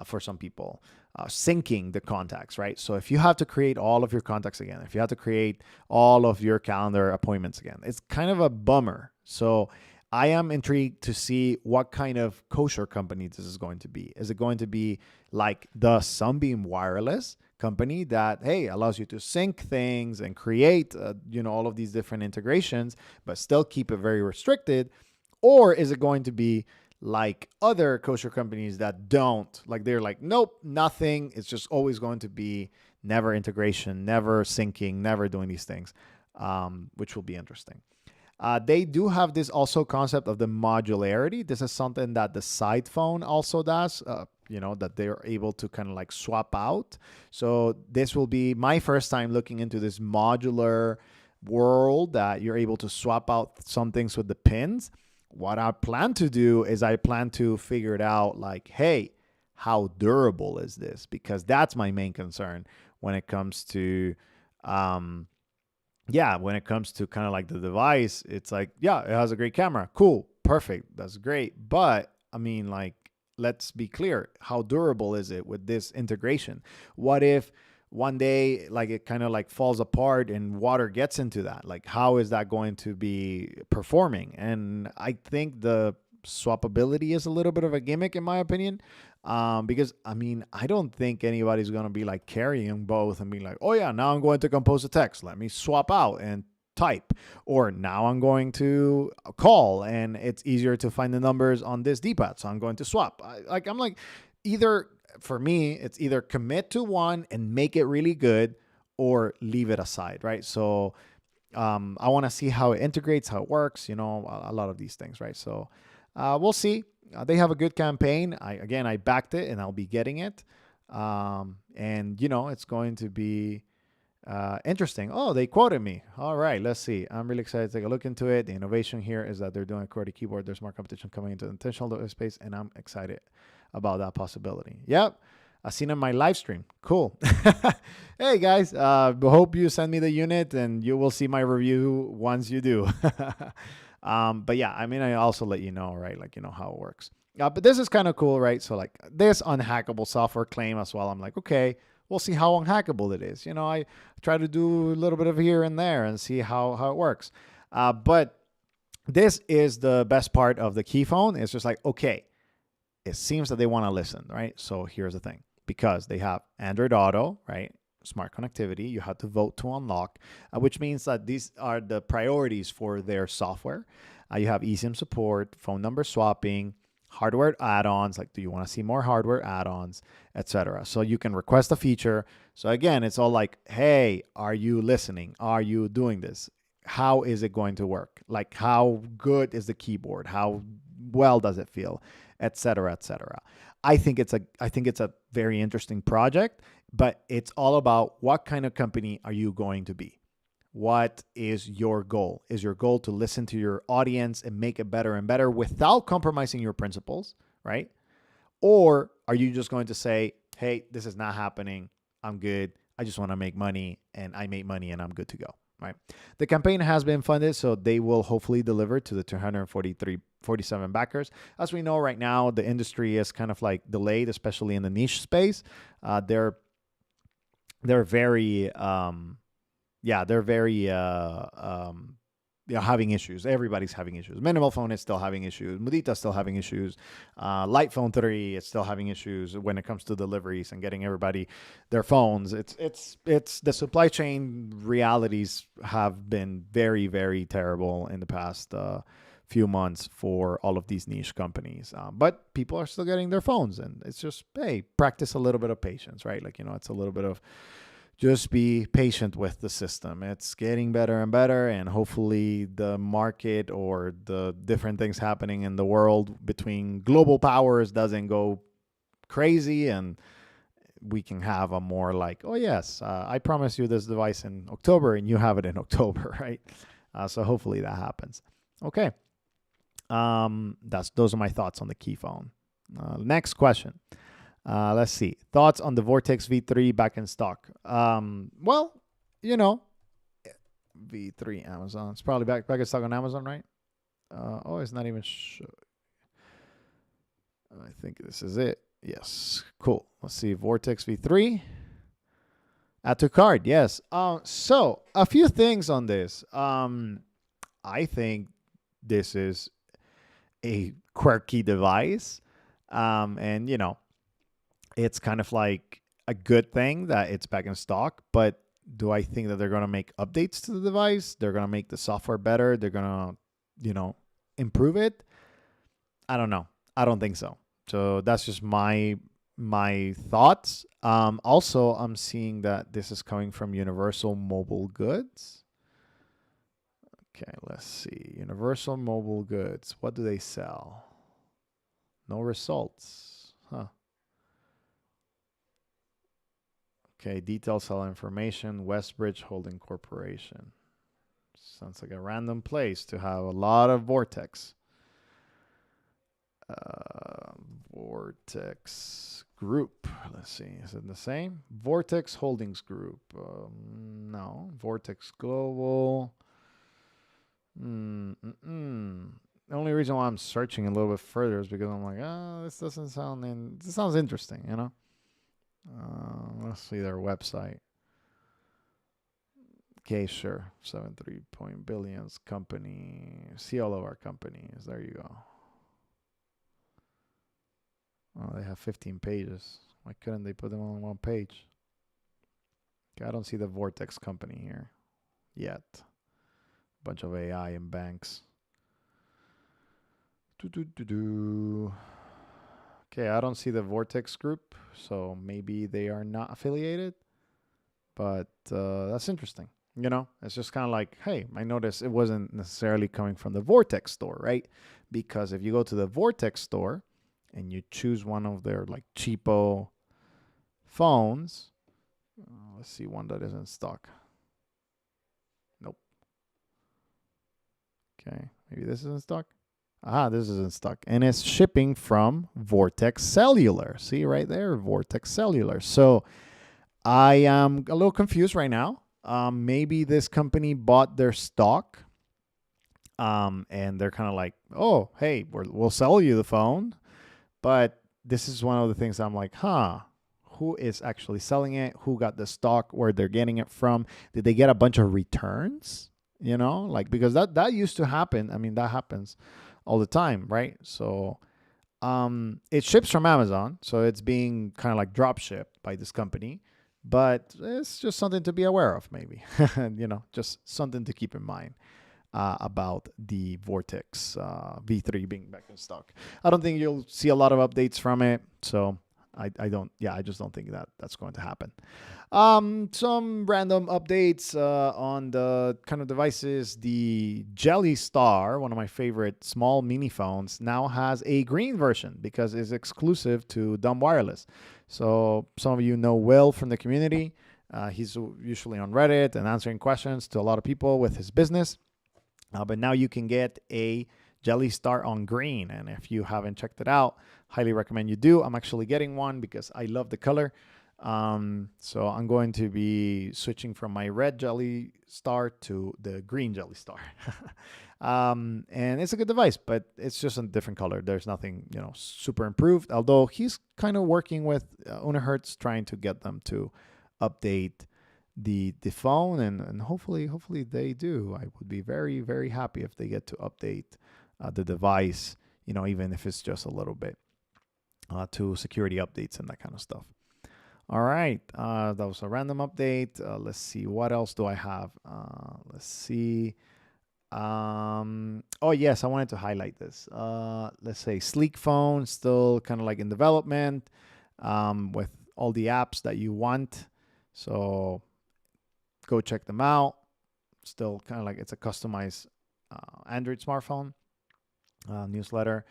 for some people, syncing the contacts, right? So if you have to create all of your contacts again, if you have to create all of your calendar appointments again, it's kind of a bummer. So I am intrigued to see what kind of kosher company this is going to be. Is it going to be like the Sunbeam Wireless company that, hey, allows you to sync things and create, all of these different integrations, but still keep it very restricted? Or is it going to be like other kosher companies that don't? Like, they're like, nope, nothing. It's just always going to be never integration, never syncing, never doing these things, which will be interesting. They do have this also concept of the modularity. This is something that the Sidephone also does, that they're able to kind of like swap out. So this will be my first time looking into this modular world that you're able to swap out some things with the pins. What I plan to do is I plan to figure it out, like, hey, how durable is this? Because that's my main concern when it comes to, when it comes to kind of like the device. It's like, yeah, it has a great camera. Cool. Perfect. That's great. But I mean, like, let's be clear. How durable is it with this integration? What if one day, like, it kind of like falls apart and water gets into that? Like, how is that going to be performing? And I think the swappability is a little bit of a gimmick, in my opinion, because I mean, I don't think anybody's going to be like carrying both and being like, oh yeah, now I'm going to compose a text, let me swap out and type, or now I'm going to call and it's easier to find the numbers on this D-pad, so I'm going to swap. I'm like, either, for me, it's either commit to one and make it really good, or leave it aside, right? So I want to see how it integrates, how it works, a lot of these things, right? So we'll see. They have a good campaign. I backed it and I'll be getting it. And it's going to be interesting. Oh, they quoted me. All right, let's see. I'm really excited to take a look into it. The innovation here is that they're doing a QWERTY keyboard. There's more competition coming into the intentional space, and I'm excited about that possibility. Yep. I seen in my live stream. Cool. Hey guys, hope you send me the unit and you will see my review once you do. But yeah, I mean, I also let you know, right? Like, how it works. But this is kind of cool, right? So like this unhackable software claim as well. I'm like, okay, we'll see how unhackable it is. I try to do a little bit of here and there and see how it works. But this is the best part of the TTFone. It's just like, okay, it seems that they want to listen, right? So here's the thing. Because they have Android Auto, right? Smart connectivity. You have to vote to unlock, which means that these are the priorities for their software. You have eSIM support, phone number swapping, hardware add-ons. Like, do you want to see more hardware add-ons, etc.? So you can request a feature. So again, it's all like, hey, are you listening? Are you doing this? How is it going to work? Like, how good is the keyboard? How well does it feel? Etc. etc. I think it's a very interesting project, but it's all about what kind of company are you going to be? What is your goal? Is your goal to listen to your audience and make it better and better without compromising your principles, right? Or are you just going to say, hey, this is not happening. I'm good. I just want to make money, and I make money and I'm good to go, right? The campaign has been funded, so they will hopefully deliver to the 247 backers. As we know right now, the industry is kind of like delayed, especially in the niche space. They're very having issues. Everybody's having issues. Minimal Phone is still having issues. Mudita is still having issues. Light Phone 3 is still having issues when it comes to deliveries and getting everybody their phones. It's the supply chain realities have been very, very terrible in the past few months for all of these niche companies. But people are still getting their phones, and it's just, hey, practice a little bit of patience, right? Like, it's a little bit of just be patient with the system. It's getting better and better, and hopefully the market or the different things happening in the world between global powers doesn't go crazy, and we can have a more like, oh yes, I promise you this device in October, and you have it in October, right? So hopefully that happens. Okay. Those are my thoughts on the key phone. Next question. Let's see. Thoughts on the Vortex V3 back in stock? Well, you know, V3 Amazon. It's probably back in stock on Amazon, right? Oh, it's not even sure. I think this is it. Yes. Cool. Let's see. Vortex V3. Add to cart. Yes. So a few things on this. I think this is a quirky device. And you know, it's kind of like a good thing that it's back in stock, but do I think that they're going to make updates to the device? They're going to make the software better. They're going to, you know, improve it. I don't know. I don't think so. So that's just my thoughts. Also, I'm seeing that this is coming from Universal Mobile Goods. Okay, let's see. Universal Mobile Goods. What do they sell? No results. Huh. Okay, detail seller information, Westbridge Holding Corporation. Sounds like a random place to have a lot of Vortex. Vortex Group. Let's see. Is it the same? Vortex Holdings Group. No. Vortex Global. The only reason why I'm searching a little bit further is because I'm like, this doesn't sound this sounds interesting, you know? Let's see their website. Okay, sure. 73 billions company. See all of our companies. There you go. Oh, they have 15 pages. Why couldn't they put them on one page? Okay, I don't see the Vortex company here yet. Bunch of AI and banks. Okay, I don't see the Vortex group, so maybe they are not affiliated. But that's interesting. You know, it's just kind of like, hey, I noticed it wasn't necessarily coming from the Vortex store, right? Because if you go to the Vortex store and you choose one of their like cheapo phones, let's see one that is in stock. Nope. Okay, maybe this is in stock. This is in stock. And it's shipping from Vortex Cellular. See right there, Vortex Cellular. So I am a little confused right now. Maybe this company bought their stock. And they're kind of like, oh, hey, we'll sell you the phone. But this is one of the things I'm like, who is actually selling it? Who got the stock? Where they're getting it from? Did they get a bunch of returns? You know, like, because that used to happen. I mean, that happens all the time, right? So it ships from Amazon. So it's being kind of like drop shipped by this company. But it's just something to be aware of, maybe. You know, just something to keep in mind. About the Vortex V3 being back in stock. I don't think you'll see a lot of updates from it, so I just don't think that's going to happen. Some random updates on the kind of devices. The Jelly Star, one of my favorite small mini phones, now has a green version because it's exclusive to Dumb Wireless. So some of you know Will from the community. He's usually on Reddit and answering questions to a lot of people with his business. But now you can get a Jelly Star on green. And if you haven't checked it out, highly recommend you do. I'm actually getting one because I love the color. So I'm going to be switching from my red Jelly Star to the green Jelly Star. And it's a good device, but it's just a different color. There's nothing, you know, super improved. Although he's kind of working with Unahertz, trying to get them to update the phone, and hopefully they do. I would be very, very happy if they get to update the device, you know, even if it's just a little bit, to security updates and that kind of stuff. All right, that was a random update. Let's see, what else do I have? Let's see. Oh yes, I wanted to highlight this. Let's say Sleek Phone, still kind of like in development, with all the apps that you want So go check them out. Still kind of like it's a customized Android smartphone newsletter.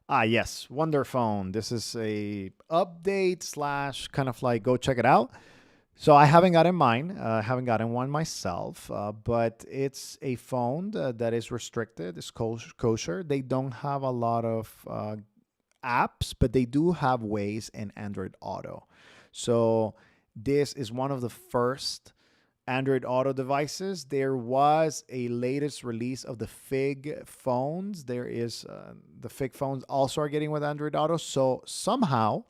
Yes, Wonderphone. This is a update slash kind of like go check it out. So I haven't gotten mine. Haven't gotten one myself, but it's a phone that is restricted. It's kosher. They don't have a lot of apps, but they do have Waze and Android Auto. So this is one of the first Android Auto devices. There was a latest release of the Fig phones. There is the Fig phones also are getting with Android Auto. So somehow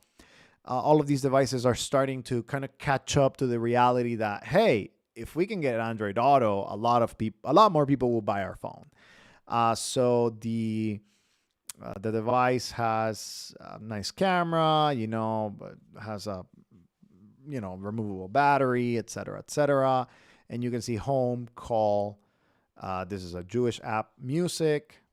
all of these devices are starting to kind of catch up to the reality that, hey, if we can get Android Auto, a lot more people will buy our phone. So the device has a nice camera, but has a removable battery, etc., etc. And you can see home, call. This is a Jewish app, music,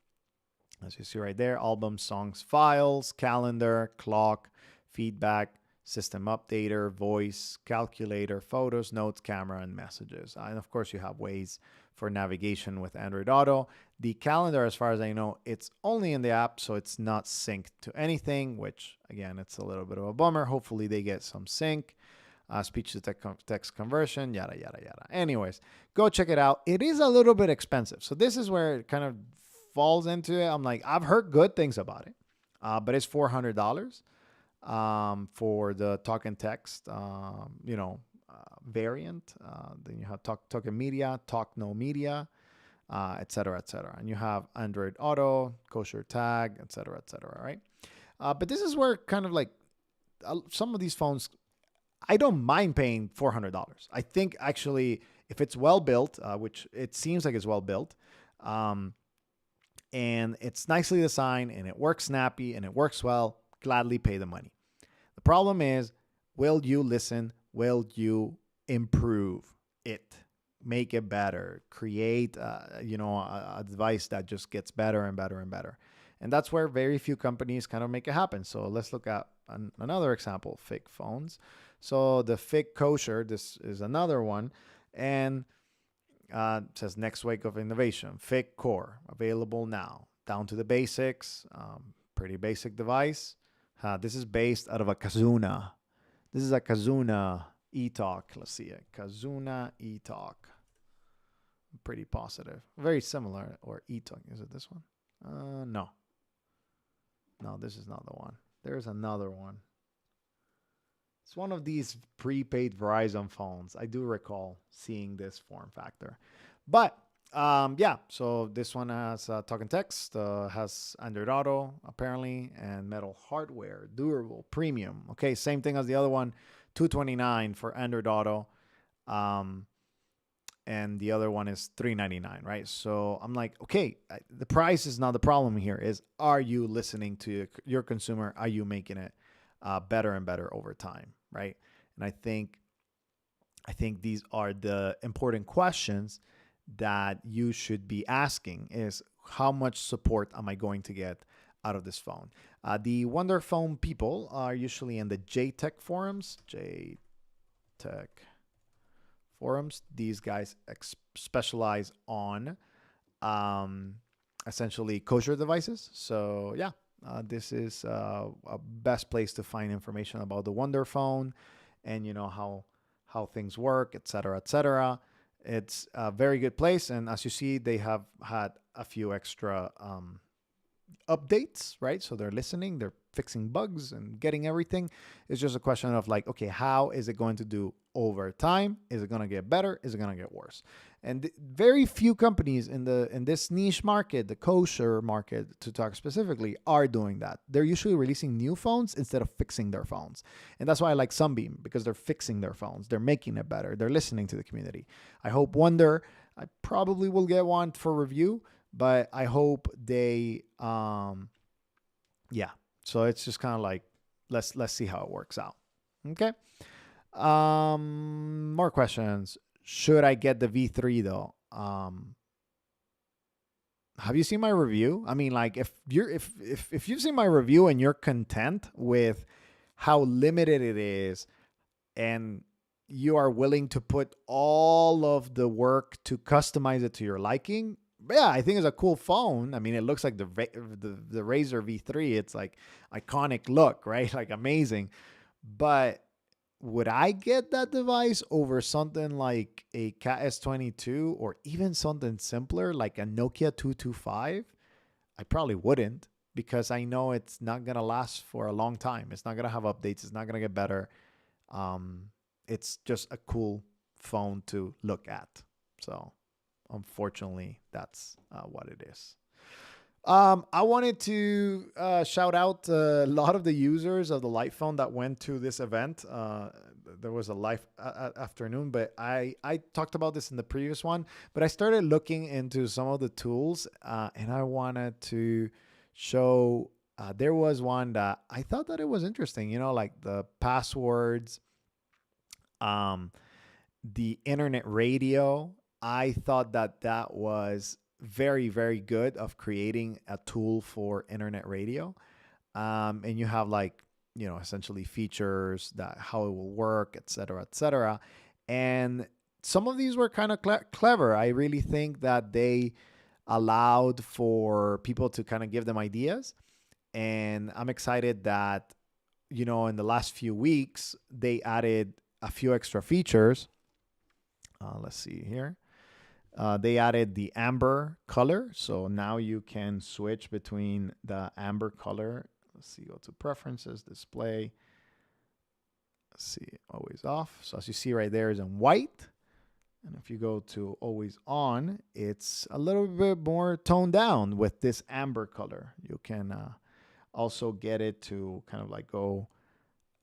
as you see right there, album, songs, files, calendar, clock, feedback, system updater, voice, calculator, photos, notes, camera, and messages. And of course, you have Waze for navigation with Android Auto. The calendar, as far as I know, it's only in the app, so it's not synced to anything, which, again, it's a little bit of a bummer. Hopefully, they get some sync. Speech to text conversion, yada, yada, yada. Anyways, go check it out. It is a little bit expensive. So this is where it kind of falls into it. I'm like, I've heard good things about it, but it's $400 for the talk and text, variant. Then you have talk and media, talk no media, et cetera, et cetera. And you have Android Auto, kosher tag, et cetera, right? But this is where kind of like some of these phones, I don't mind paying $400. I think actually if it's well built, which it seems like it's well built, and it's nicely designed and it works snappy and it works well, gladly pay the money. The problem is, will you listen? Will you improve it? Make it better? Create, a device that just gets better and better and better. And that's where very few companies kind of make it happen. So let's look at another example, Fig phones. So the Fig Kosher, this is another one. And it says next wave of innovation, Fig Core, available now. Down to the basics, pretty basic device. This is based out of a Kazuna. This is a Kazuna eTalk. Let's see it. Kazuna eTalk. Pretty positive. Very similar. Or eTalk. Is it this one? No. No, this is not the one. There's another one. It's one of these prepaid Verizon phones. I do recall seeing this form factor. But so this one has talk and text, has Android Auto apparently, and metal hardware, durable, premium. Okay, same thing as the other one, $229 for Android Auto, and the other one is $399, right? So I'm like, okay, the price is not the problem here. Is are you listening to your consumer? Are you making it better and better over time, right? And I think these are the important questions that you should be asking: is how much support am I going to get out of this phone? The Wonderphone people are usually in the JTech forums. These guys specialize on essentially kosher devices. So yeah, this is a best place to find information about the Wonderphone and how things work, etc., etc. It's a very good place, and as you see, they have had a few extra updates, right? So they're listening, they're fixing bugs and getting everything. It's just a question of like, okay, how is it going to do over time? Is it going to get better? Is it going to get worse? And very few companies in this niche market, the kosher market, to talk specifically, are doing that. They're usually releasing new phones instead of fixing their phones. And that's why I like Sunbeam, because they're fixing their phones. They're making it better. They're listening to the community. I hope Wonder, I probably will get one for review, but I hope they, So it's just kind of like, let's see how it works out. Okay. More questions. Should I get the V3 though? Have you seen my review? I mean, like if you've seen my review and you're content with how limited it is, and you are willing to put all of the work to customize it to your liking, yeah, I think it's a cool phone. I mean, it looks like the Razer V3. It's like iconic look, right? Like amazing. But would I get that device over something like a Cat S22 or even something simpler like a Nokia 225? I probably wouldn't, because I know it's not going to last for a long time. It's not going to have updates. It's not going to get better. Um, it's just a cool phone to look at. So, unfortunately, that's what it is. I wanted to shout out a lot of the users of the Light Phone that went to this event. There was a live afternoon, but I talked about this in the previous one. But I started looking into some of the tools, and I wanted to show. There was one that I thought that it was interesting. You know, like the passwords, um, the internet radio. I thought that that was very, very good of creating a tool for internet radio. And you have like, essentially features that how it will work, et cetera, et cetera. And some of these were kind of clever. I really think that they allowed for people to kind of give them ideas. And I'm excited that, in the last few weeks, they added a few extra features. Let's see here. They added the amber color. So now you can switch between the amber color. Let's see, go to preferences, display. Let's see, always off. So as you see right there is in white. And if you go to always on, it's a little bit more toned down with this amber color. You can also get it to kind of like go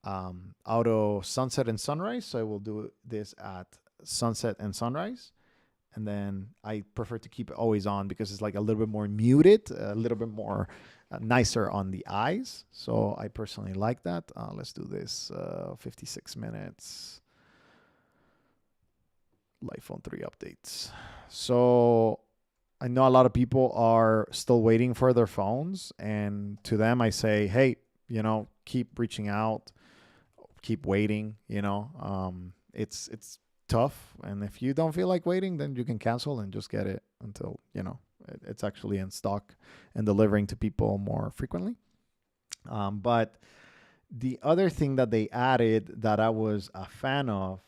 auto sunset and sunrise. So I will do this at sunset and sunrise. And then I prefer to keep it always on because it's like a little bit more muted, a little bit more nicer on the eyes. So I personally like that. Let's do this 56 minutes. Livephone 3 updates. So I know a lot of people are still waiting for their phones. And to them, I say, hey, keep reaching out, keep waiting. It's tough, and if you don't feel like waiting, then you can cancel and just get it until it's actually in stock and delivering to people more frequently. But the other thing that they added that I was a fan of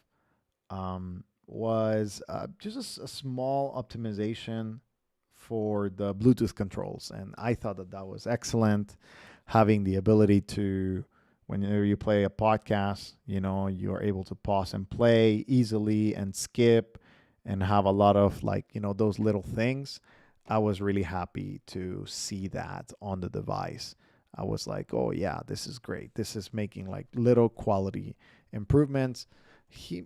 was just a small optimization for the Bluetooth controls, and I thought that that was excellent, having the ability to, whenever you play a podcast, you are able to pause and play easily and skip and have a lot of those little things. I was really happy to see that on the device. I was like, oh yeah, this is great. This is making like little quality improvements.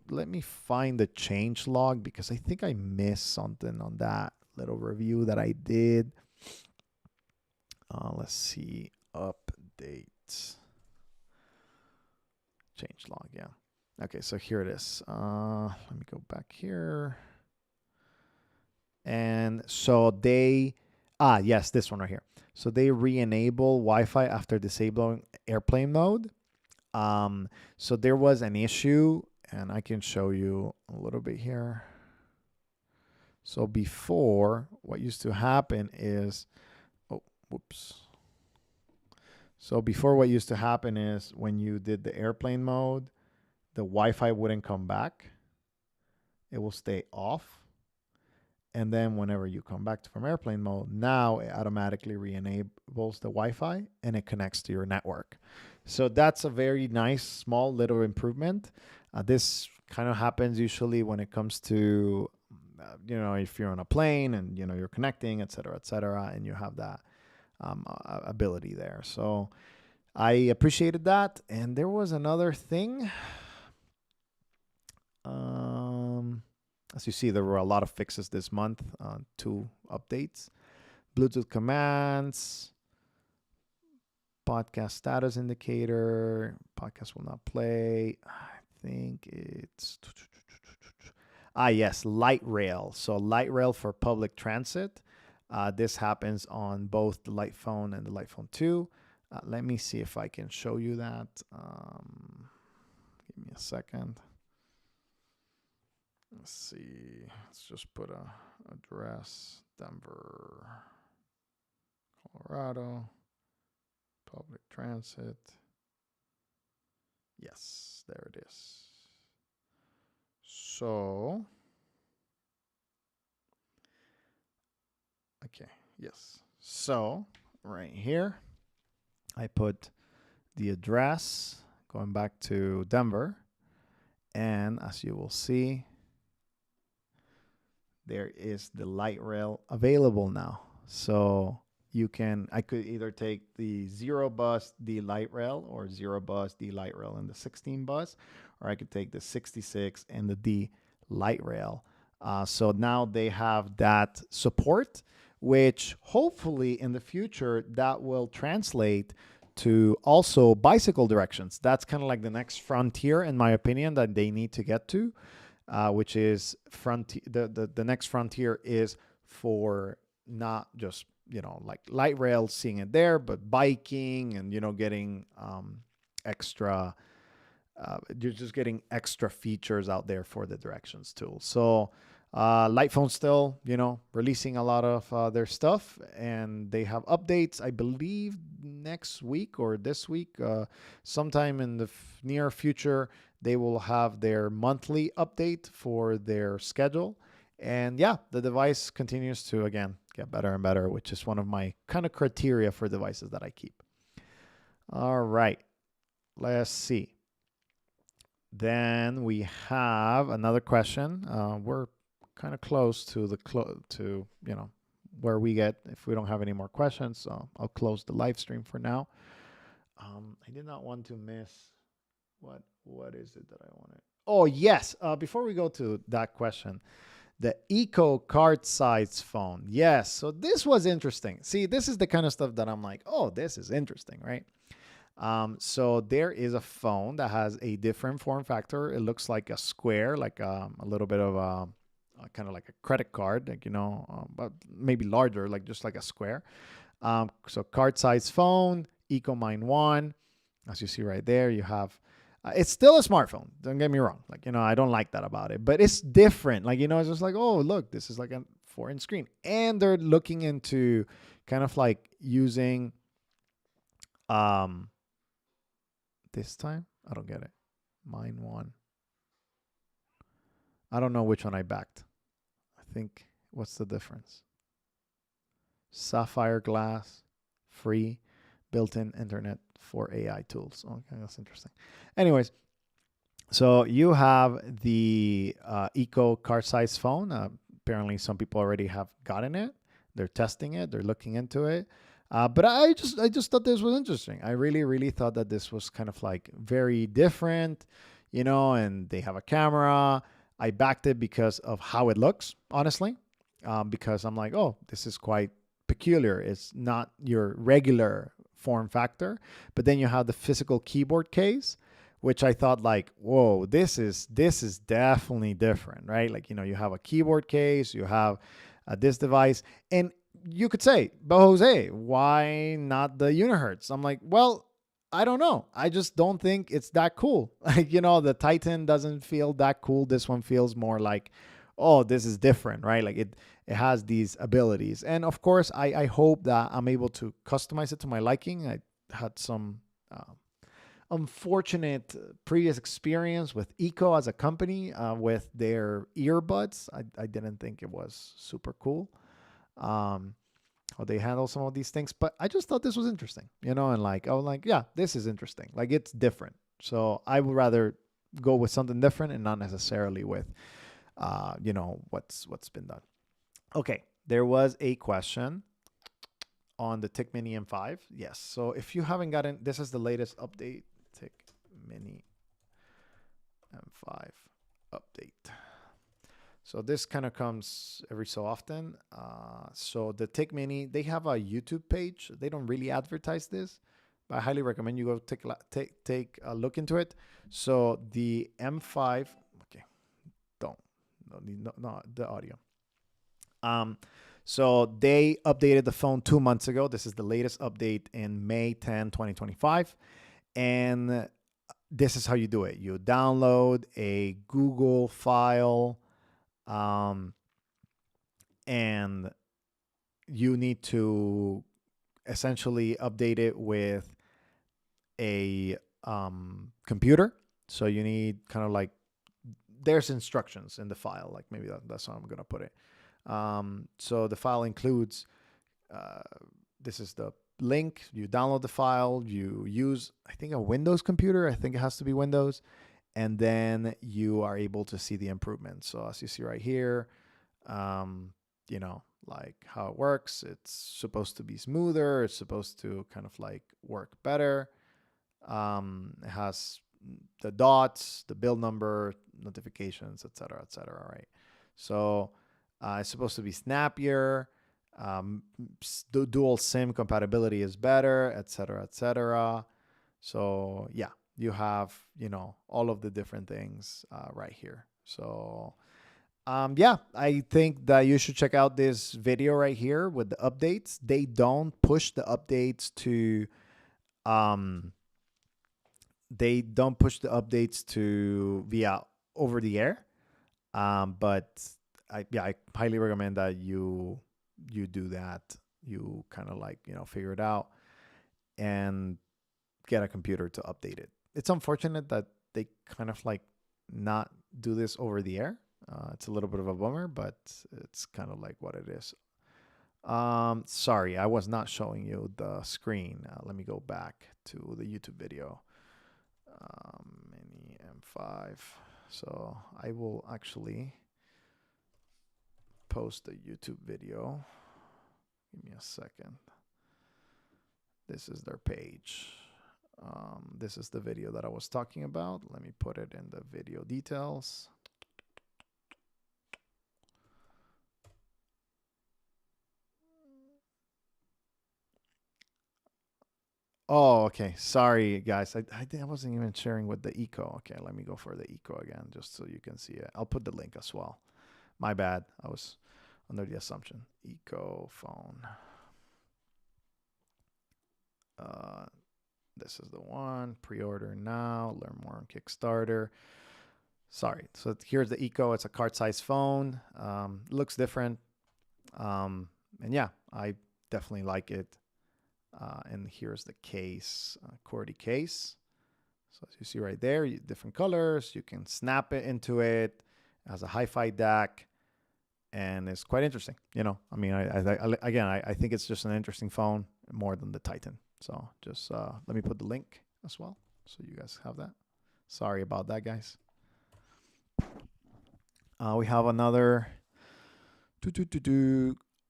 Let me find the change log because I think I missed something on that little review that I did. Let's see, updates. Change log, yeah. Okay, so here it is. Let me go back here. And so yes, this one right here. So they re-enable Wi-Fi after disabling airplane mode. So there was an issue, and I can show you a little bit here. So before, what used to happen is, So before, what used to happen is when you did the airplane mode, the Wi-Fi wouldn't come back. It will stay off. And then whenever you come back from airplane mode, now it automatically re-enables the Wi-Fi and it connects to your network. So that's a very nice, small little improvement. This kind of happens usually when it comes to, if you're on a plane and, you're connecting, et cetera, and you have that ability there. So I appreciated that. And there was another thing. As you see, there were a lot of fixes this month, 2 updates. Bluetooth commands, podcast status indicator, podcast will not play. I think it's... yes, light rail. So light rail for public transit. This happens on both the Light Phone and the Light Phone 2. Let me see if I can show you that. Give me a second. Let's see. Let's just put a address. Denver, Colorado. Public transit. Yes, there it is. So, okay, yes. So, right here, I put the address going back to Denver. And as you will see, there is the light rail available now. So I could either take the 0 bus D light rail or 0 bus D light rail and the 16 bus, or I could take the 66 and the D light rail. So now they have that support, which hopefully in the future that will translate to also bicycle directions. That's kind of like the next frontier, in my opinion, that they need to get to. Which is the next frontier is for not just like light rail, seeing it there, but biking and getting extra. You're just getting extra features out there for the directions tool. So Lightphone still releasing a lot of their stuff, and they have updates. I believe next week or this week, sometime in the near future, they will have their monthly update for their schedule. And yeah, the device continues to, again, get better and better, which is one of my kind of criteria for devices that I keep. All right, let's see. Then we have another question. We're kind of close to where we get, if we don't have any more questions. So I'll close the live stream for now. I did not want to miss what is it that I wanted? Oh, yes. Before we go to that question, the Eco card size phone. Yes. So this was interesting. See, this is the kind of stuff that I'm like, oh, this is interesting, right? So there is a phone that has a different form factor. It looks like a square, like a little bit of a kind of like a credit card, like, but maybe larger, like just like a square. So card size phone, EcoMine 1. As you see right there, you have, it's still a smartphone. Don't get me wrong. Like, I don't like that about it, but it's different. Like, it's just like, oh, look, this is like a 4-inch screen. And they're looking into kind of like using, this time, I don't get it. Mine 1. I don't know which one I backed. I think, what's the difference? Sapphire glass, free, built-in internet for AI tools. Okay, that's interesting. Anyways, so you have the Eco card size phone. Apparently, some people already have gotten it. They're testing it. They're looking into it. But I just thought this was interesting. I really thought that this was kind of like very different, and they have a camera. I backed it because of how it looks, honestly, because I'm like, oh, this is quite peculiar. It's not your regular form factor. But then you have the physical keyboard case, which I thought like, whoa, this is definitely different, right? Like, you have a keyboard case, you have this device, and you could say, but Jose, why not the Unihertz? I'm like, well, I don't know. I just don't think it's that cool. Like, the Titan doesn't feel that cool. This one feels more like, oh, this is different, right? Like it has these abilities. And of course, I hope that I'm able to customize it to my liking. I had some unfortunate previous experience with Eco as a company with their earbuds. I didn't think it was super cool. How they handle some of these things, but I just thought this was interesting, and like, I was like, yeah, this is interesting. Like, it's different. So I would rather go with something different and not necessarily with, what's been done. Okay. There was a question on the Tick Mini M5. Yes. So if you haven't gotten, this is the latest update, Tick Mini M5 update. So this kind of comes every so often. So the Tick Mini, they have a YouTube page. They don't really advertise this, but I highly recommend you go take a look into it. So the M5, okay, no, the audio. So they updated the phone 2 months ago. This is the latest update in May 10, 2025. And this is how you do it. You download a Google file. Um, and you need to essentially update it with a computer. So you need kind of like, there's instructions in the file, like maybe that's how I'm going to put it. So the file includes, uh, this is the link. You download the file, you use, I think, a Windows computer. I think it has to be Windows. And then you are able to see the improvements. So as you see right here, um, you know, like how it works. It's supposed to be smoother. It's supposed to kind of like work better. It has the dots, the build number, notifications, etc., etc. Right. So it's supposed to be snappier. Dual SIM compatibility is better, etc., etc. So yeah, you have, all of the different things right here. So yeah, I think that you should check out this video right here with the updates. They don't push the updates to um via over the air. But I highly recommend that you do that. You kind of like, figure it out and get a computer to update it. It's unfortunate that they kind of like not do this over the air. It's a little bit of a bummer, but it's kind of like what it is. Sorry, I was not showing you the screen. Let me go back to the YouTube video. Mini M5. So I will actually post the YouTube video. Give me a second. This is their page. This is the video that I was talking about. Let me put it in the video details. Oh, okay. Sorry, guys. I wasn't even sharing with the Eco. Okay, let me go for the Eco again, just so you can see it. I'll put the link as well. My bad. I was under the assumption. Eco phone. This is the one. Pre-order now. Learn more on Kickstarter. Sorry. So here's the Eco. It's a cart-sized phone. Looks different. And yeah, I definitely like it. And here's the case, QWERTY case. So as you see right there, different colors. You can snap it into it. It has a hi-fi DAC, and it's quite interesting. I mean, I think it's just an interesting phone more than the Titan. So just let me put the link as well, so you guys have that. Sorry about that, guys. We have another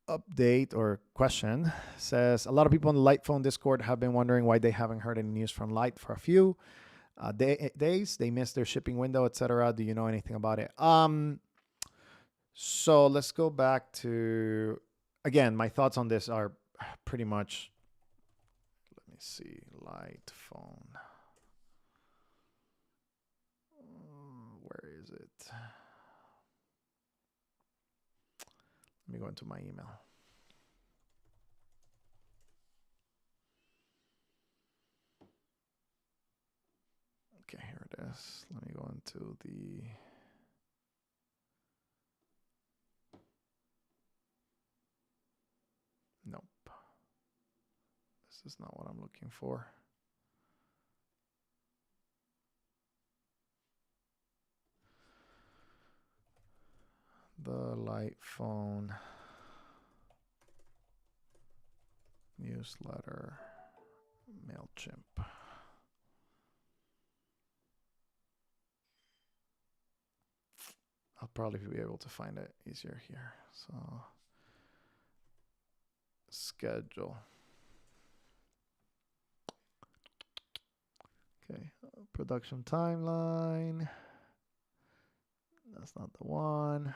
update or question. Says a lot of people in the Light Phone Discord have been wondering why they haven't heard any news from Light for a few days. They missed their shipping window, etc. Do you know anything about it? So let's go back to, again, my thoughts on this are pretty much, let me see, Light Phone. Where is it? Let me go into my email. Okay, here it is. Let me go into the... Nope. This is not what I'm looking for. The Light Phone newsletter, MailChimp. I'll probably be able to find it easier here. So, schedule. Okay, production timeline. That's not the one. I'm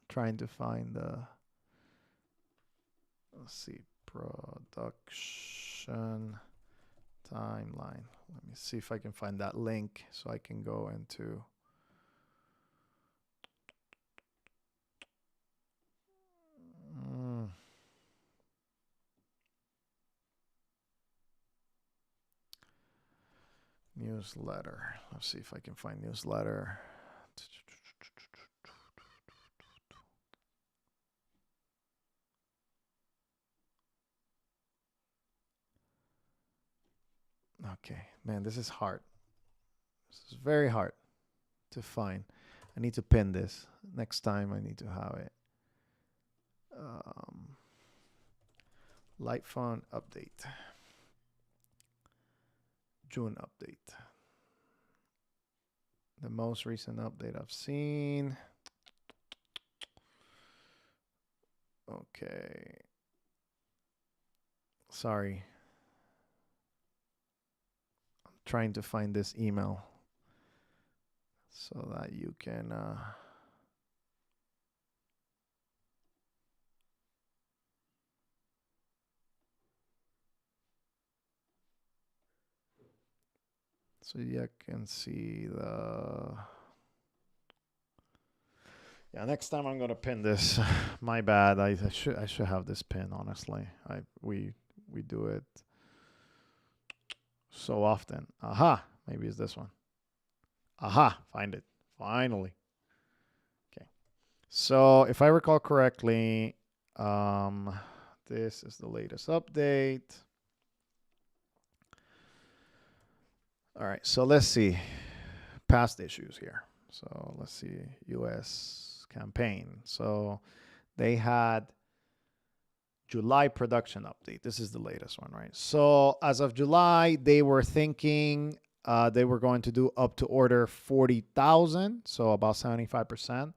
trying to find the, let's see, production timeline. Let me see if I can find that link so I can go into... Newsletter. Let's see if I can find newsletter. Okay, man, this is hard. This is very hard to find. I need to pin this. Next time I need to have it. Light update. June update. The most recent update I've seen. Okay. Sorry. I'm trying to find this email so that you can so you can see the. Yeah, next time I'm gonna pin this. My bad. I should have this pin. Honestly, we do it so often. Aha, maybe it's this one. Aha, find it finally. Okay, so if I recall correctly, this is the latest update. All right, so let's see past issues here. So let's see US campaign. So they had July production update. This is the latest one, right? So as of July, they were thinking they were going to do up to order 40,000, so about 75%.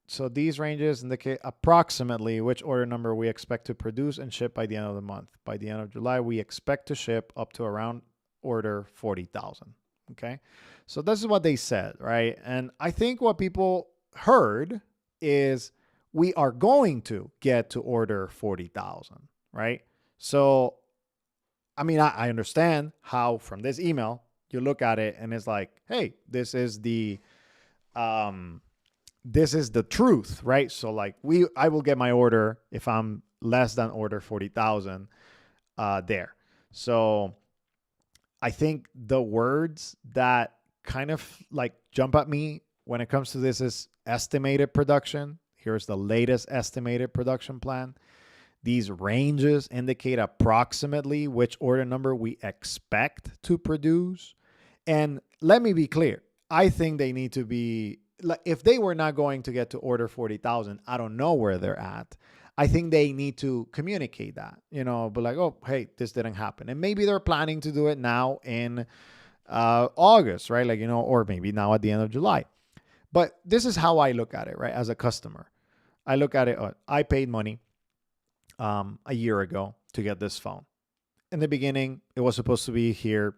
So these ranges indicate approximately which order number we expect to produce and ship by the end of the month. By the end of July, we expect to ship up to around order 40,000. Okay. So this is what they said, right? And I think what people heard is we are going to get to order 40,000, right? So, I mean, I understand how from this email you look at it and it's like, hey, this is the truth, right? So like I will get my order if I'm less than order 40,000 there. So I think the words that kind of like jump at me when it comes to this is estimated production. Here's the latest estimated production plan. These ranges indicate approximately which order number we expect to produce. And let me be clear. I think they need to be, like, if they were not going to get to order 40,000, I don't know where they're at. I think they need to communicate that, but like, oh, hey, this didn't happen. And maybe they're planning to do it now in August, right? Like, or maybe now at the end of July. But this is how I look at it, right? As a customer, I look at it, I paid money a year ago to get this phone. In the beginning, it was supposed to be here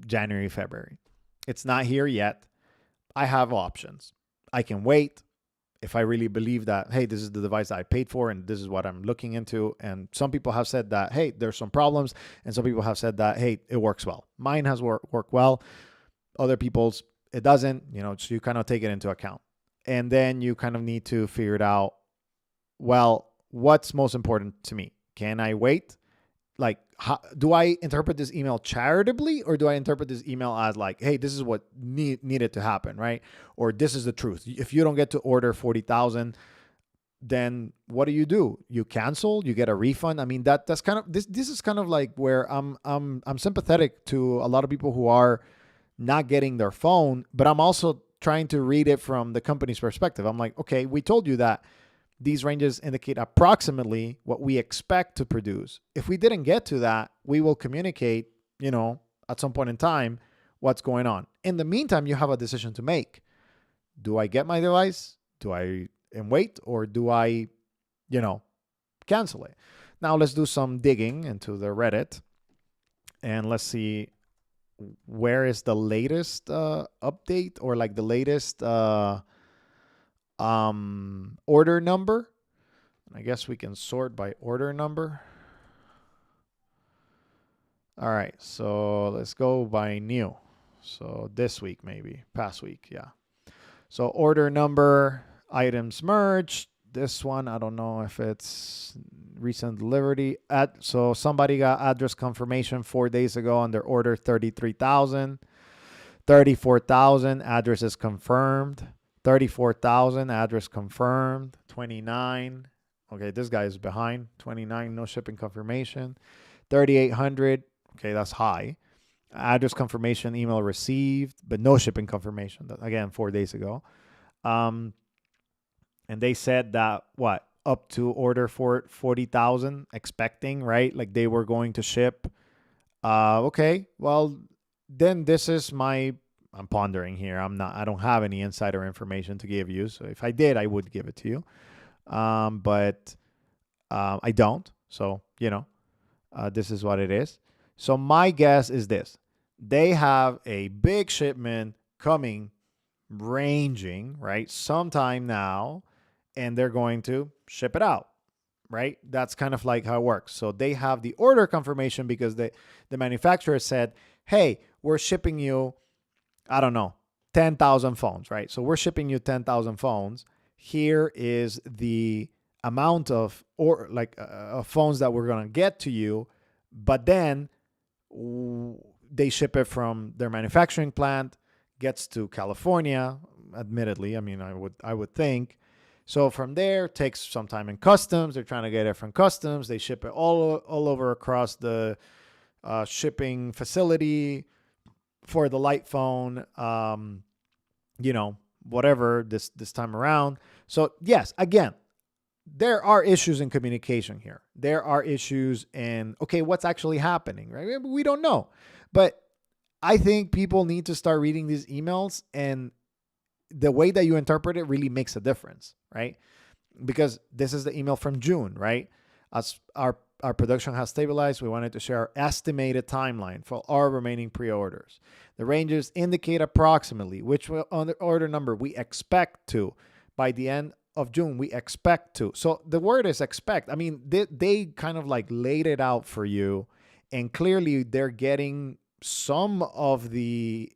January, February. It's not here yet. I have options. I can wait if I really believe that, hey, this is the device that I paid for and this is what I'm looking into. And some people have said that, hey, there's some problems. And some people have said that, hey, it works well. Mine has worked well. Other people's, it doesn't, so you kind of take it into account. And then you kind of need to figure it out. Well, what's most important to me? Can I wait? Like, do I interpret this email charitably or do I interpret this email as like, hey, this is what needed to happen, right? Or this is the truth. If you don't get to order 40,000, then what do? You cancel, you get a refund. I mean, that's kind of, this is kind of like where I'm sympathetic to a lot of people who are not getting their phone, but I'm also trying to read it from the company's perspective. I'm like, okay, we told you that these ranges indicate approximately what we expect to produce. If we didn't get to that, we will communicate, at some point in time, what's going on. In the meantime, you have a decision to make. Do I get my device? Do I wait? Or do I, cancel it? Now let's do some digging into the Reddit and let's see where is the latest update or like the latest order number. I guess we can sort by order number. All right, so let's go by new. So this week, maybe past week. Yeah. So order number, items merged. This one, I don't know if it's recent delivery. So somebody got address confirmation 4 days ago on their order 33,000. 34,000 address is confirmed. 34,000 address confirmed. 29. Okay, this guy is behind. 29, no shipping confirmation. 3,800 Okay, that's high. Address confirmation email received, but no shipping confirmation. Again, 4 days ago. Um, and they said that what up to order for 40,000, expecting, right? Like they were going to ship. Okay, well, then this is my. I'm pondering here. I don't have any insider information to give you. So if I did, I would give it to you. But I don't. So this is what it is. So my guess is this: they have a big shipment coming, ranging right sometime now, and they're going to ship it out. Right? That's kind of like how it works. So they have the order confirmation because the manufacturer said, "Hey, we're shipping you, I don't know, 10,000 phones." Right? So we're shipping you 10,000 phones. Here is the amount of phones that we're gonna get to you, but then they ship it from their manufacturing plant, gets to California. Admittedly, I mean, I would think. So from there, takes some time in customs. They're trying to get it from customs. They ship it all over across the shipping facility for the light phone. Whatever this time around. So yes, again, there are issues in communication here. There are issues in, okay, what's actually happening, right? We don't know. But I think people need to start reading these emails, and the way that you interpret it really makes a difference, right? Because this is the email from June, right? As our production has stabilized, we wanted to share our estimated timeline for our remaining pre-orders. The ranges indicate approximately which order number we expect to by the end of June. We expect to. So the word is expect. I mean, they kind of like laid it out for you, and clearly they're getting some of the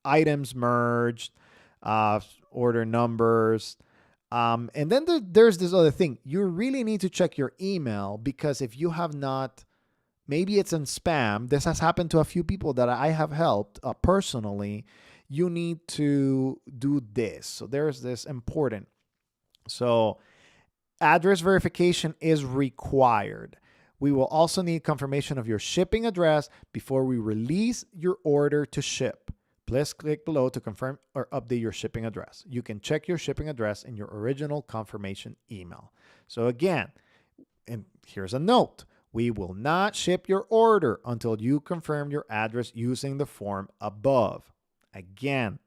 items merged, order numbers. And then there's this other thing. You really need to check your email, because if you have not, maybe it's in spam. This has happened to a few people that I have helped personally. You need to do this. So there's this important. So address verification is required. We will also need confirmation of your shipping address before we release your order to ship. Please click below to confirm or update your shipping address. You can check your shipping address in your original confirmation email. So again, and here's a note: we will not ship your order until you confirm your address using the form above. Again,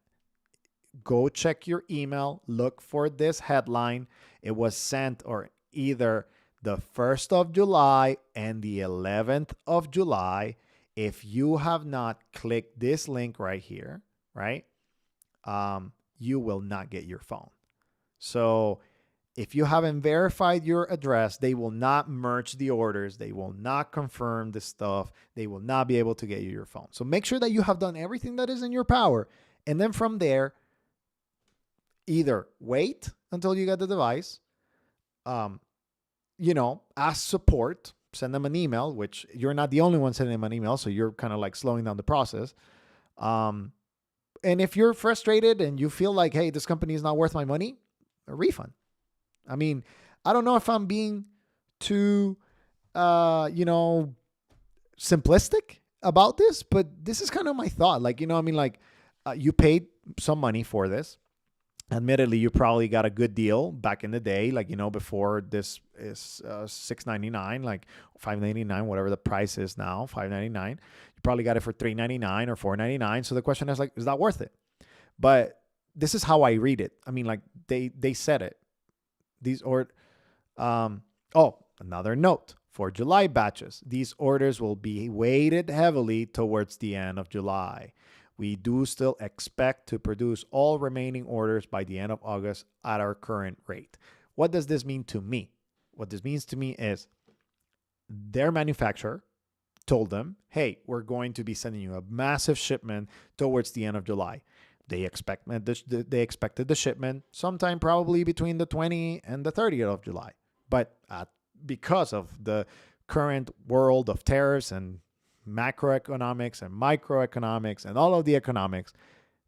go check your email, look for this headline. It was sent or either the 1st of July and the 11th of July. If you have not clicked this link right here, right, you will not get your phone. So if you haven't verified your address, they will not merge the orders. They will not confirm the stuff. They will not be able to get you your phone. So make sure that you have done everything that is in your power. And then from there, either wait until you get the device, ask support, send them an email, which you're not the only one sending them an email, so you're kind of like slowing down the process. And if you're frustrated and you feel like, hey, this company is not worth my money, a refund. I mean, I don't know if I'm being too, simplistic about this, but this is kind of my thought. Like, you paid some money for this. Admittedly, you probably got a good deal back in the day, before this is $6.99, like $5.99, whatever the price is now, $5.99. You probably got it for $3.99 or $4.99. So the question is is that worth it? But this is how I read it. I mean, they said it. Another note for July batches. These orders will be weighted heavily towards the end of July. We do still expect to produce all remaining orders by the end of August at our current rate. What does this mean to me? What this means to me is their manufacturer told them, hey, we're going to be sending you a massive shipment towards the end of July. They expected the shipment sometime probably between the 20th and the 30th of July. But because of the current world of tariffs and macroeconomics and microeconomics and all of the economics,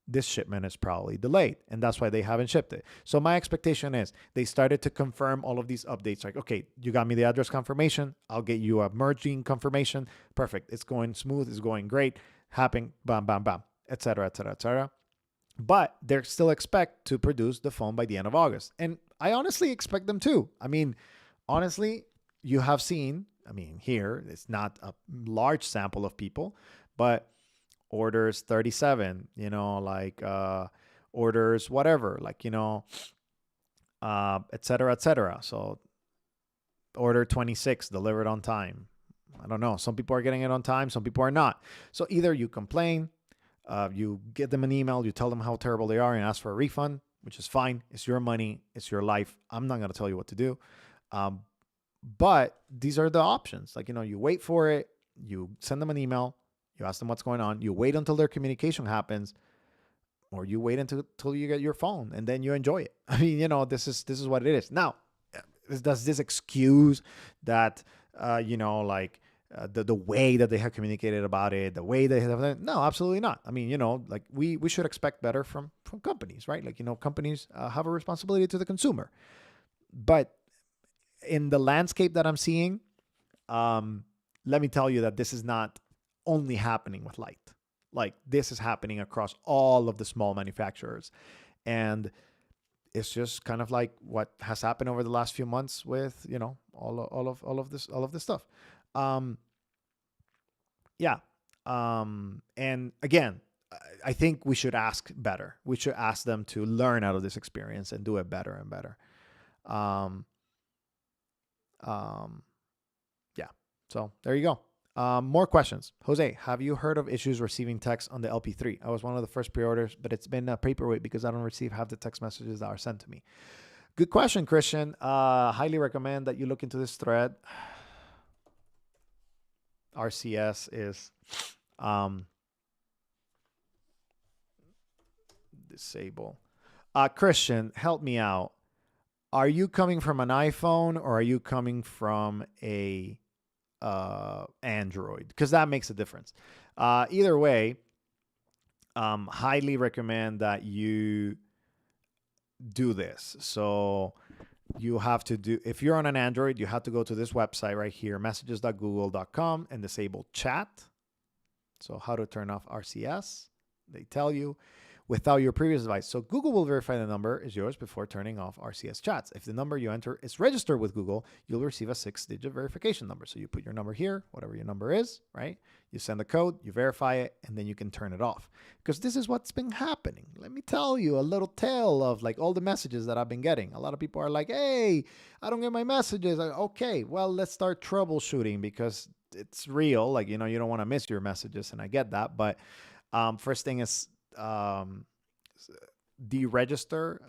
this shipment is probably delayed, and that's why they haven't shipped it. So my expectation is they started to confirm all of these updates. Like, okay, you got me the address confirmation. I'll get you a merging confirmation. Perfect. It's going smooth. It's going great. Happening. Bam, bam, bam, etc., etc., etc. But they still expect to produce the phone by the end of August, and I honestly expect them to. I mean, honestly, you have seen. I mean, here it's not a large sample of people, but orders 37, like orders whatever, like, et cetera, et cetera. So order 26 delivered on time. I don't know. Some people are getting it on time. Some people are not. So either you complain, you get them an email, you tell them how terrible they are and ask for a refund, which is fine. It's your money. It's your life. I'm not going to tell you what to do. But these are the options. Like, you wait for it. You send them an email. You ask them what's going on. You wait until their communication happens, or you wait until you get your phone, and then you enjoy it. I mean, this is what it is. Now, does this excuse that, the way that they have communicated about it, the way they have? No, absolutely not. I mean, like we should expect better from companies, right? Like, companies have a responsibility to the consumer. But in the landscape that I'm seeing, let me tell you that this is not only happening with Light. Like, this is happening across all of the small manufacturers. And it's just kind of like what has happened over the last few months with, all of this stuff. Yeah. And again, I think we should ask better. We should ask them to learn out of this experience and do it better and better. Yeah. So there you go. More questions. Jose, have you heard of issues receiving text on the LP3? I was one of the first pre-orders, but it's been a paperweight because I don't receive half the text messages that are sent to me. Good question, Christian. Highly recommend that you look into this thread. RCS is disable. Christian, help me out. Are you coming from an iPhone or are you coming from a Android? Because that makes a difference. Either way, highly recommend that you do this. So you have to do, if you're on an Android, you have to go to this website right here, messages.google.com, and disable chat. So how to turn off RCS, they tell you, without your previous device. So Google will verify the number is yours before turning off RCS chats. If the number you enter is registered with Google, you'll receive a 6-digit verification number. So you put your number here, whatever your number is, right? You send the code, you verify it, and then you can turn it off. Because this is what's been happening. Let me tell you a little tale of like all the messages that I've been getting. A lot of people are like, hey, I don't get my messages. Okay, well, let's start troubleshooting because it's real. Like, you don't want to miss your messages, and I get that. But first thing is, deregister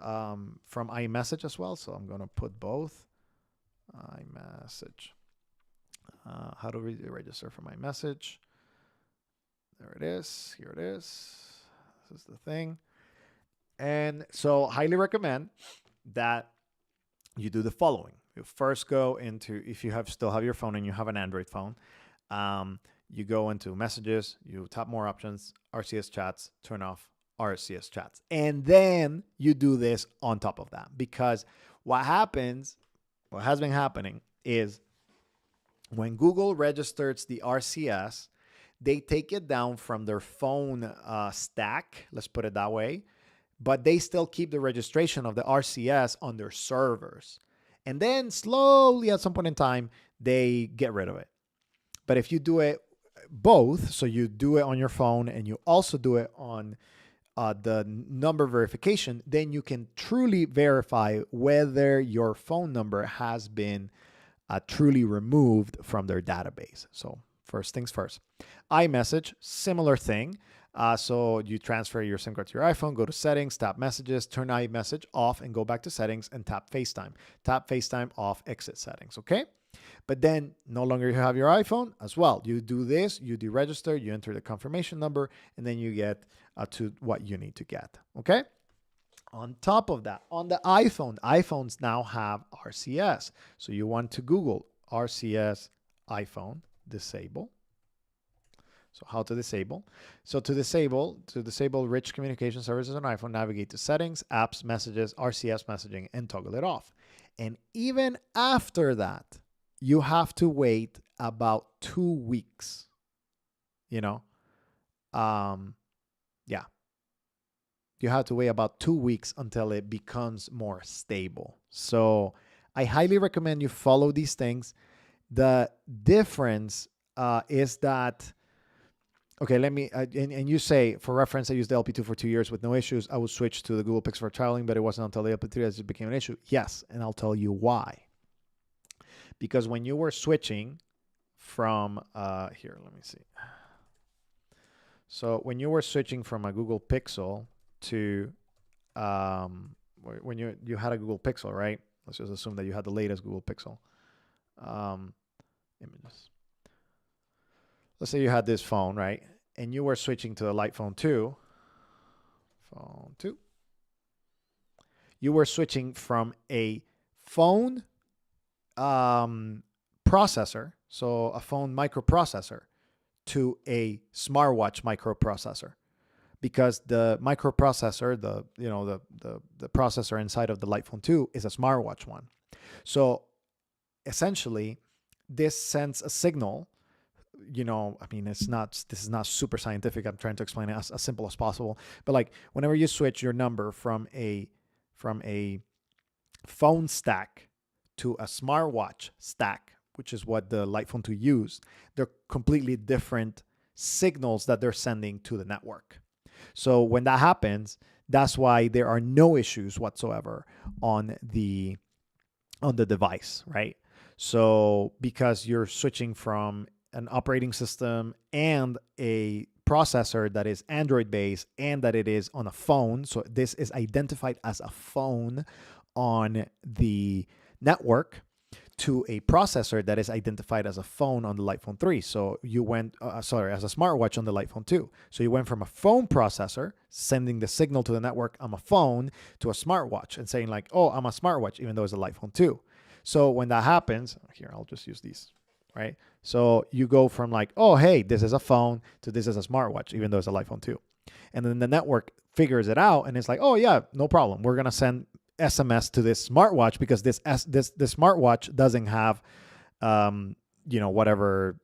from iMessage as well. So I'm going to put both. iMessage. How to register from iMessage. There it is. Here it is. This is the thing. And so highly recommend that you do the following. You first go into, if you still have your phone and you have an Android phone, you go into messages, you tap more options, RCS chats, turn off RCS chats. And then you do this on top of that. Because what has been happening is when Google registers the RCS, they take it down from their phone stack, let's put it that way, but they still keep the registration of the RCS on their servers. And then slowly at some point in time, they get rid of it. But if you do it both, so you do it on your phone and you also do it on the number verification, then you can truly verify whether your phone number has been truly removed from their database. So first things first. iMessage, similar thing. So you transfer your SIM card to your iPhone, go to settings, tap messages, turn iMessage off and go back to settings and tap FaceTime. Tap FaceTime off, exit settings, okay? But then no longer you have your iPhone as well. You do this, you deregister, you enter the confirmation number, and then you get to what you need to get, okay? On top of that, on the iPhone, iPhones now have RCS. So you want to Google RCS iPhone disable. So how to disable. So to disable rich communication services on iPhone, navigate to settings, apps, messages, RCS messaging, and toggle it off. And even after that, you have to wait about 2 weeks. You know, yeah, you have to wait about 2 weeks until it becomes more stable. So I highly recommend you follow these things. The difference is that, okay, let me, and you say, for reference, I used the LP2 for 2 years with no issues. I would switch to the Google Pixel for traveling, but it wasn't until the LP3 that it became an issue. Yes, and I'll tell you why. Because when you were switching from, here, let me see. So when you were switching from a Google Pixel to, when you had a Google Pixel, right? Let's just assume that you had the latest Google Pixel. Images. Let's say you had this phone, right? And you were switching to the Lightphone 2. Phone 2. You were switching from a phone processor, so a phone microprocessor, to a smartwatch microprocessor, because the microprocessor, the processor inside of the Lightphone 2 is a smartwatch one. So essentially, this sends a signal. I mean, this is not super scientific. I'm trying to explain it as simple as possible. But like, whenever you switch your number from a phone stack to a smartwatch stack, which is what the Lightphone 2 used, they're completely different signals that they're sending to the network. So when that happens, that's why there are no issues whatsoever on the device, right? So because you're switching from an operating system and a processor that is Android based and that it is on a phone, so this is identified as a phone on the network, to a processor that is identified as a phone on the Lightphone 3. So you went, as a smartwatch on the Lightphone 2. So you went from a phone processor sending the signal to the network, I'm a phone, to a smartwatch and saying like, oh, I'm a smartwatch, even though it's a Lightphone 2. So when that happens, here, I'll just use these, right? So you go from like, oh, hey, this is a phone, to this is a smartwatch, even though it's a Lightphone 2. And then the network figures it out and it's like, oh yeah, no problem. We're going to send SMS to this smartwatch because this smartwatch doesn't have, whatever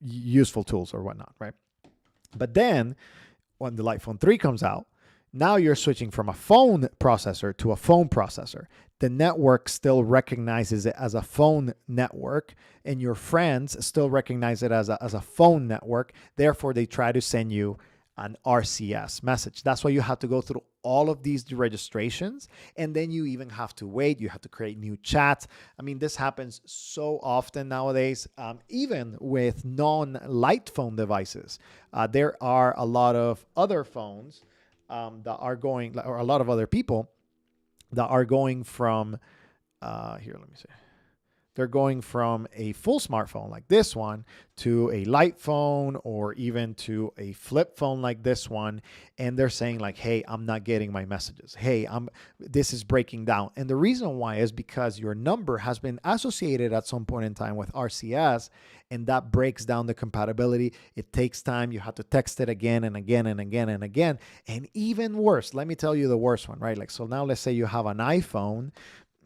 useful tools or whatnot, right? But then when the Lightphone 3 comes out, now you're switching from a phone processor to a phone processor. The network still recognizes it as a phone network, and your friends still recognize it as a phone network. Therefore, they try to send you an RCS message. That's why you have to go through all of these registrations, and then you even have to wait. You have to create new chats. I mean, this happens so often nowadays, even with non-Lightphone devices. There are a lot of other phones that are going, or a lot of other people that are going from, here, let me see. They're going from a full smartphone like this one to a light phone, or even to a flip phone like this one. And they're saying like, hey, I'm not getting my messages. Hey, this is breaking down. And the reason why is because your number has been associated at some point in time with RCS, and that breaks down the compatibility. It takes time. You have to text it again and again and again and again. And even worse, let me tell you the worst one, right? Like, so now let's say you have an iPhone.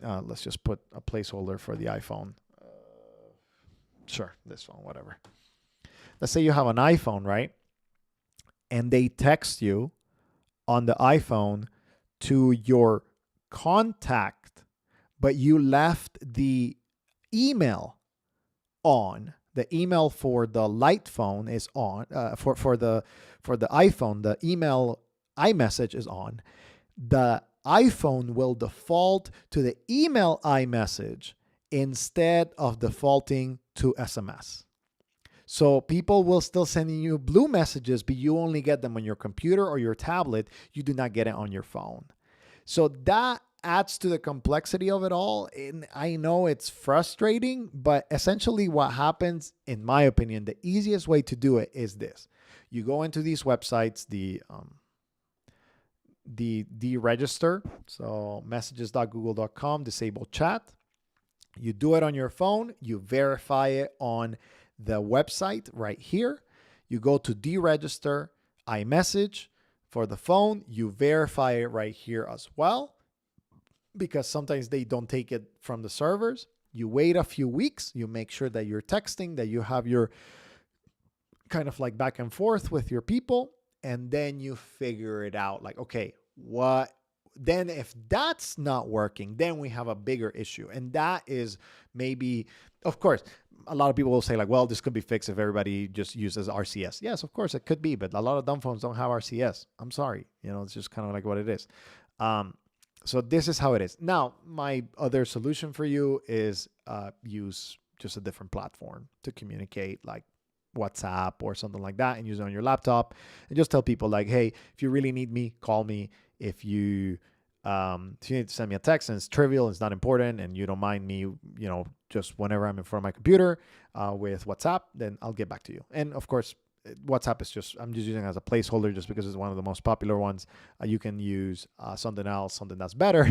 Let's just put a placeholder for the iPhone. Sure, this phone, whatever. Let's say you have an iPhone, right? And they text you on the iPhone to your contact, but you left the email on. The email for the light phone is on. For the iPhone, the email iMessage is on. The iPhone will default to the email iMessage instead of defaulting to SMS. So people will still sending you blue messages, but you only get them on your computer or your tablet. You do not get it on your phone. So that adds to the complexity of it all. And I know it's frustrating, but essentially what happens, in my opinion, the easiest way to do it is this. You go into these websites, the deregister, so messages.google.com, disable chat. You do it on your phone. You verify it on the website right here. You go to deregister iMessage for the phone. You verify it right here as well, because sometimes they don't take it from the servers. You wait a few weeks. You make sure that you're texting, that you have your kind of like back and forth with your people, and then you figure it out. Like, okay, what then? If that's not working, then we have a bigger issue. And that is maybe, of course, a lot of people will say like, well, this could be fixed if everybody just uses RCS. Yes, of course it could be, but a lot of dumb phones don't have RCS. I'm sorry. It's just kind of like what it is. So this is how it is. Now, my other solution for you is use just a different platform to communicate, like WhatsApp or something like that, and use it on your laptop, and just tell people like, hey, if you really need me, call me. If you need to send me a text and it's trivial, it's not important, and you don't mind me, just whenever I'm in front of my computer with WhatsApp, then I'll get back to you. And of course, WhatsApp is I'm just using it as a placeholder just because it's one of the most popular ones. You can use something else, something that's better,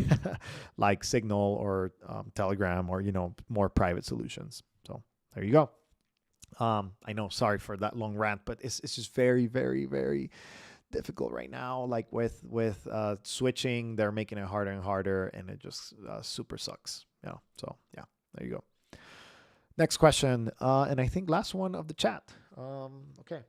like Signal or Telegram, or more private solutions. So there you go. I know, sorry for that long rant, but it's just very, very, very difficult right now. Like with switching, they're making it harder and harder, and it just super sucks. So yeah, there you go. Next question, and I think last one of the chat. Okay.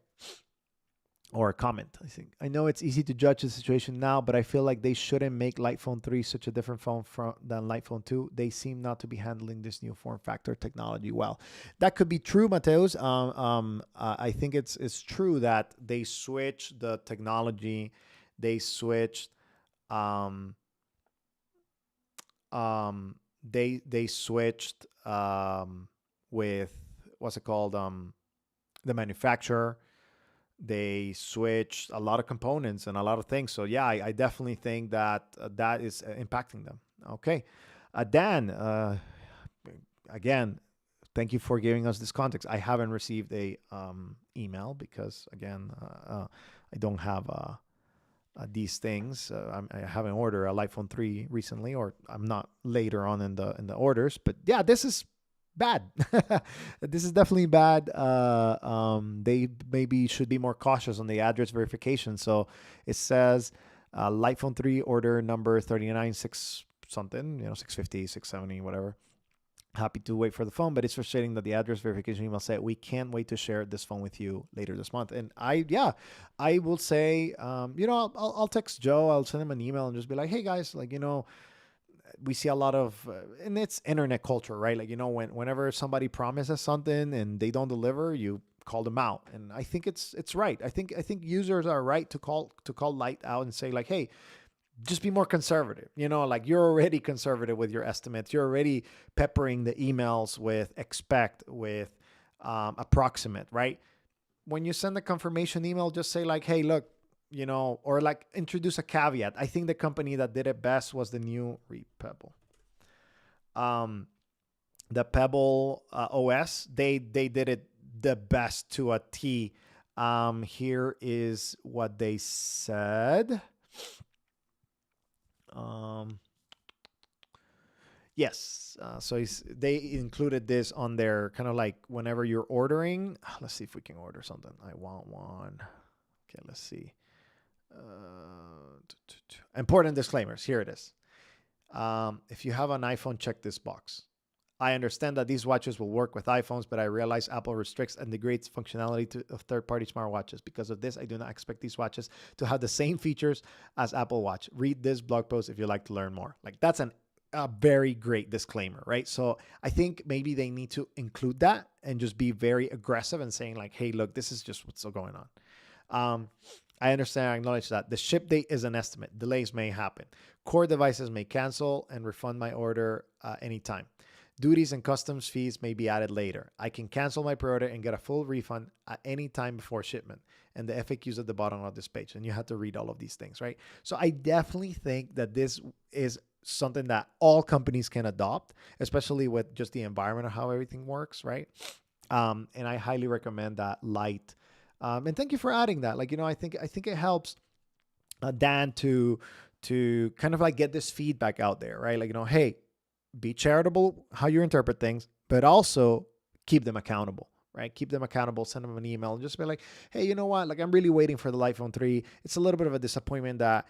Or a comment, I think. I know it's easy to judge the situation now, but I feel like they shouldn't make Lightphone 3 such a different phone than Lightphone 2. They seem not to be handling this new form factor technology well. That could be true, Mateus. I think it's true that they switched the technology. They switched they switched with what's it called, the manufacturer. They switched a lot of components and a lot of things. So yeah, I definitely think that that is impacting them. Okay, Dan, again, thank you for giving us this context. I haven't received a email because again, I don't have these things. I haven't ordered a Lightphone 3 recently, or I'm not later on in the orders. But yeah, this is bad. This is definitely bad. They maybe should be more cautious on the address verification. So it says Lightphone 3 order number 396 something, 650, 670, whatever. Happy to wait for the phone, but it's frustrating that the address verification email said we can't wait to share this phone with you later this month. And I will say, I'll text Joe, I'll send him an email and just be like, hey guys, like, we see a lot of, and it's internet culture, right? Like, whenever somebody promises something and they don't deliver, you call them out. And I think it's right. I think users are right to call Light out and say like, hey, just be more conservative. Like you're already conservative with your estimates. You're already peppering the emails with expect, with approximate, right? When you send a confirmation email, just say like, hey, look, or like introduce a caveat. I think the company that did it best was the new Pebble. The Pebble OS, they did it the best to a T. Here is what they said. Yes. So they included this on their kind of like whenever you're ordering. Let's see if we can order something. I want one. Okay, let's see. Important disclaimers. Here it is. If you have an iPhone, check this box. I understand that these watches will work with iPhones, but I realize Apple restricts and degrades functionality of third-party smartwatches. Because of this, I do not expect these watches to have the same features as Apple Watch. Read this blog post if you'd like to learn more. Like that's a very great disclaimer, right? So I think maybe they need to include that and just be very aggressive and saying like, hey, look, this is just what's going on. I understand, I acknowledge that. The ship date is an estimate. Delays may happen. Core devices may cancel and refund my order anytime. Duties and customs fees may be added later. I can cancel my pre-order and get a full refund at any time before shipment. And the FAQs at the bottom of this page. And you have to read all of these things, right? So I definitely think that this is something that all companies can adopt, especially with just the environment of how everything works, right? And I highly recommend that Light. And thank you for adding that. Like, I think it helps Dan to kind of like get this feedback out there, right? Like, hey, be charitable how you interpret things, but also keep them accountable, right? Keep them accountable, send them an email, and just be like, hey, you know what? Like, I'm really waiting for the iPhone 3. It's a little bit of a disappointment that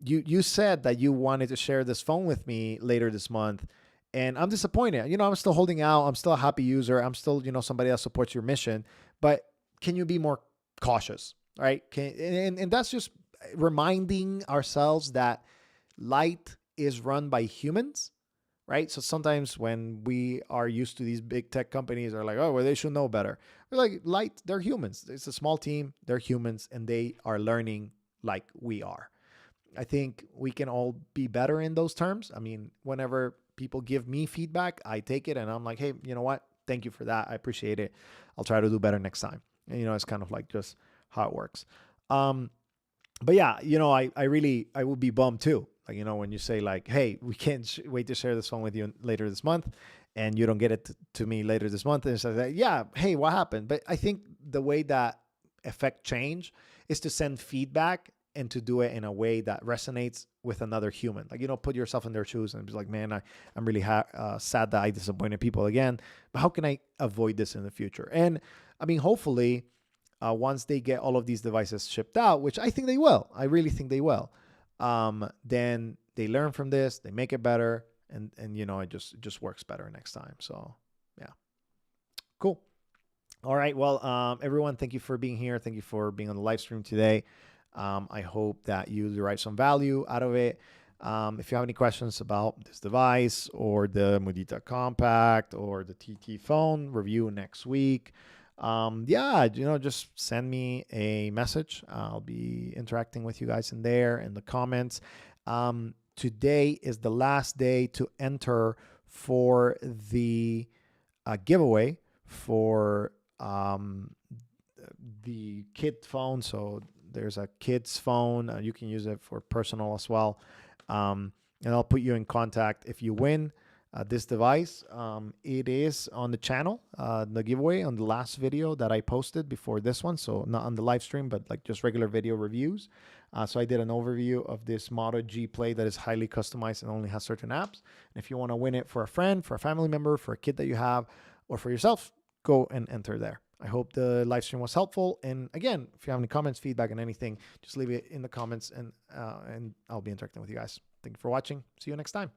you said that you wanted to share this phone with me later this month. And I'm disappointed. I'm still holding out. I'm still a happy user. I'm still, somebody that supports your mission. But can you be more cautious, right? And that's just reminding ourselves that light is run by humans, right? So sometimes when we are used to these big tech companies are like, oh, well, they should know better. We're like, light, they're humans. It's a small team. They're humans and they are learning like we are. I think we can all be better in those terms. I mean, whenever people give me feedback, I take it and I'm like, hey, you know what? Thank you for that. I appreciate it. I'll try to do better next time. And, it's kind of like just how it works. But yeah, I would be bummed too. Like, when you say like, hey, we can't wait to share this phone with you later this month and you don't get it to me later this month. And it's like, yeah, hey, what happened? But I think the way that affect change is to send feedback and to do it in a way that resonates with another human. Like, put yourself in their shoes and be like, man, I'm really sad that I disappointed people again. But how can I avoid this in the future? And I mean, hopefully, once they get all of these devices shipped out, which I think they will, I really think they will, then they learn from this, they make it better, and it just works better next time. So yeah, cool. All right, well, everyone, thank you for being here. Thank you for being on the live stream today. I hope that you derive some value out of it. If you have any questions about this device or the Mudita Compact or the TTFone review next week, just send me a message. I'll be interacting with you guys in there in the comments. Today is the last day to enter for the giveaway for the kid phone. So there's a kid's phone. You can use it for personal as well. And I'll put you in contact if you win this device. It is on the channel, the giveaway on the last video that I posted before this one. So not on the live stream, but like just regular video reviews. So I did an overview of this Moto G Play that is highly customized and only has certain apps. And if you want to win it for a friend, for a family member, for a kid that you have, or for yourself, go and enter there. I hope the live stream was helpful. And again, if you have any comments, feedback, and anything, just leave it in the comments and I'll be interacting with you guys. Thank you for watching. See you next time.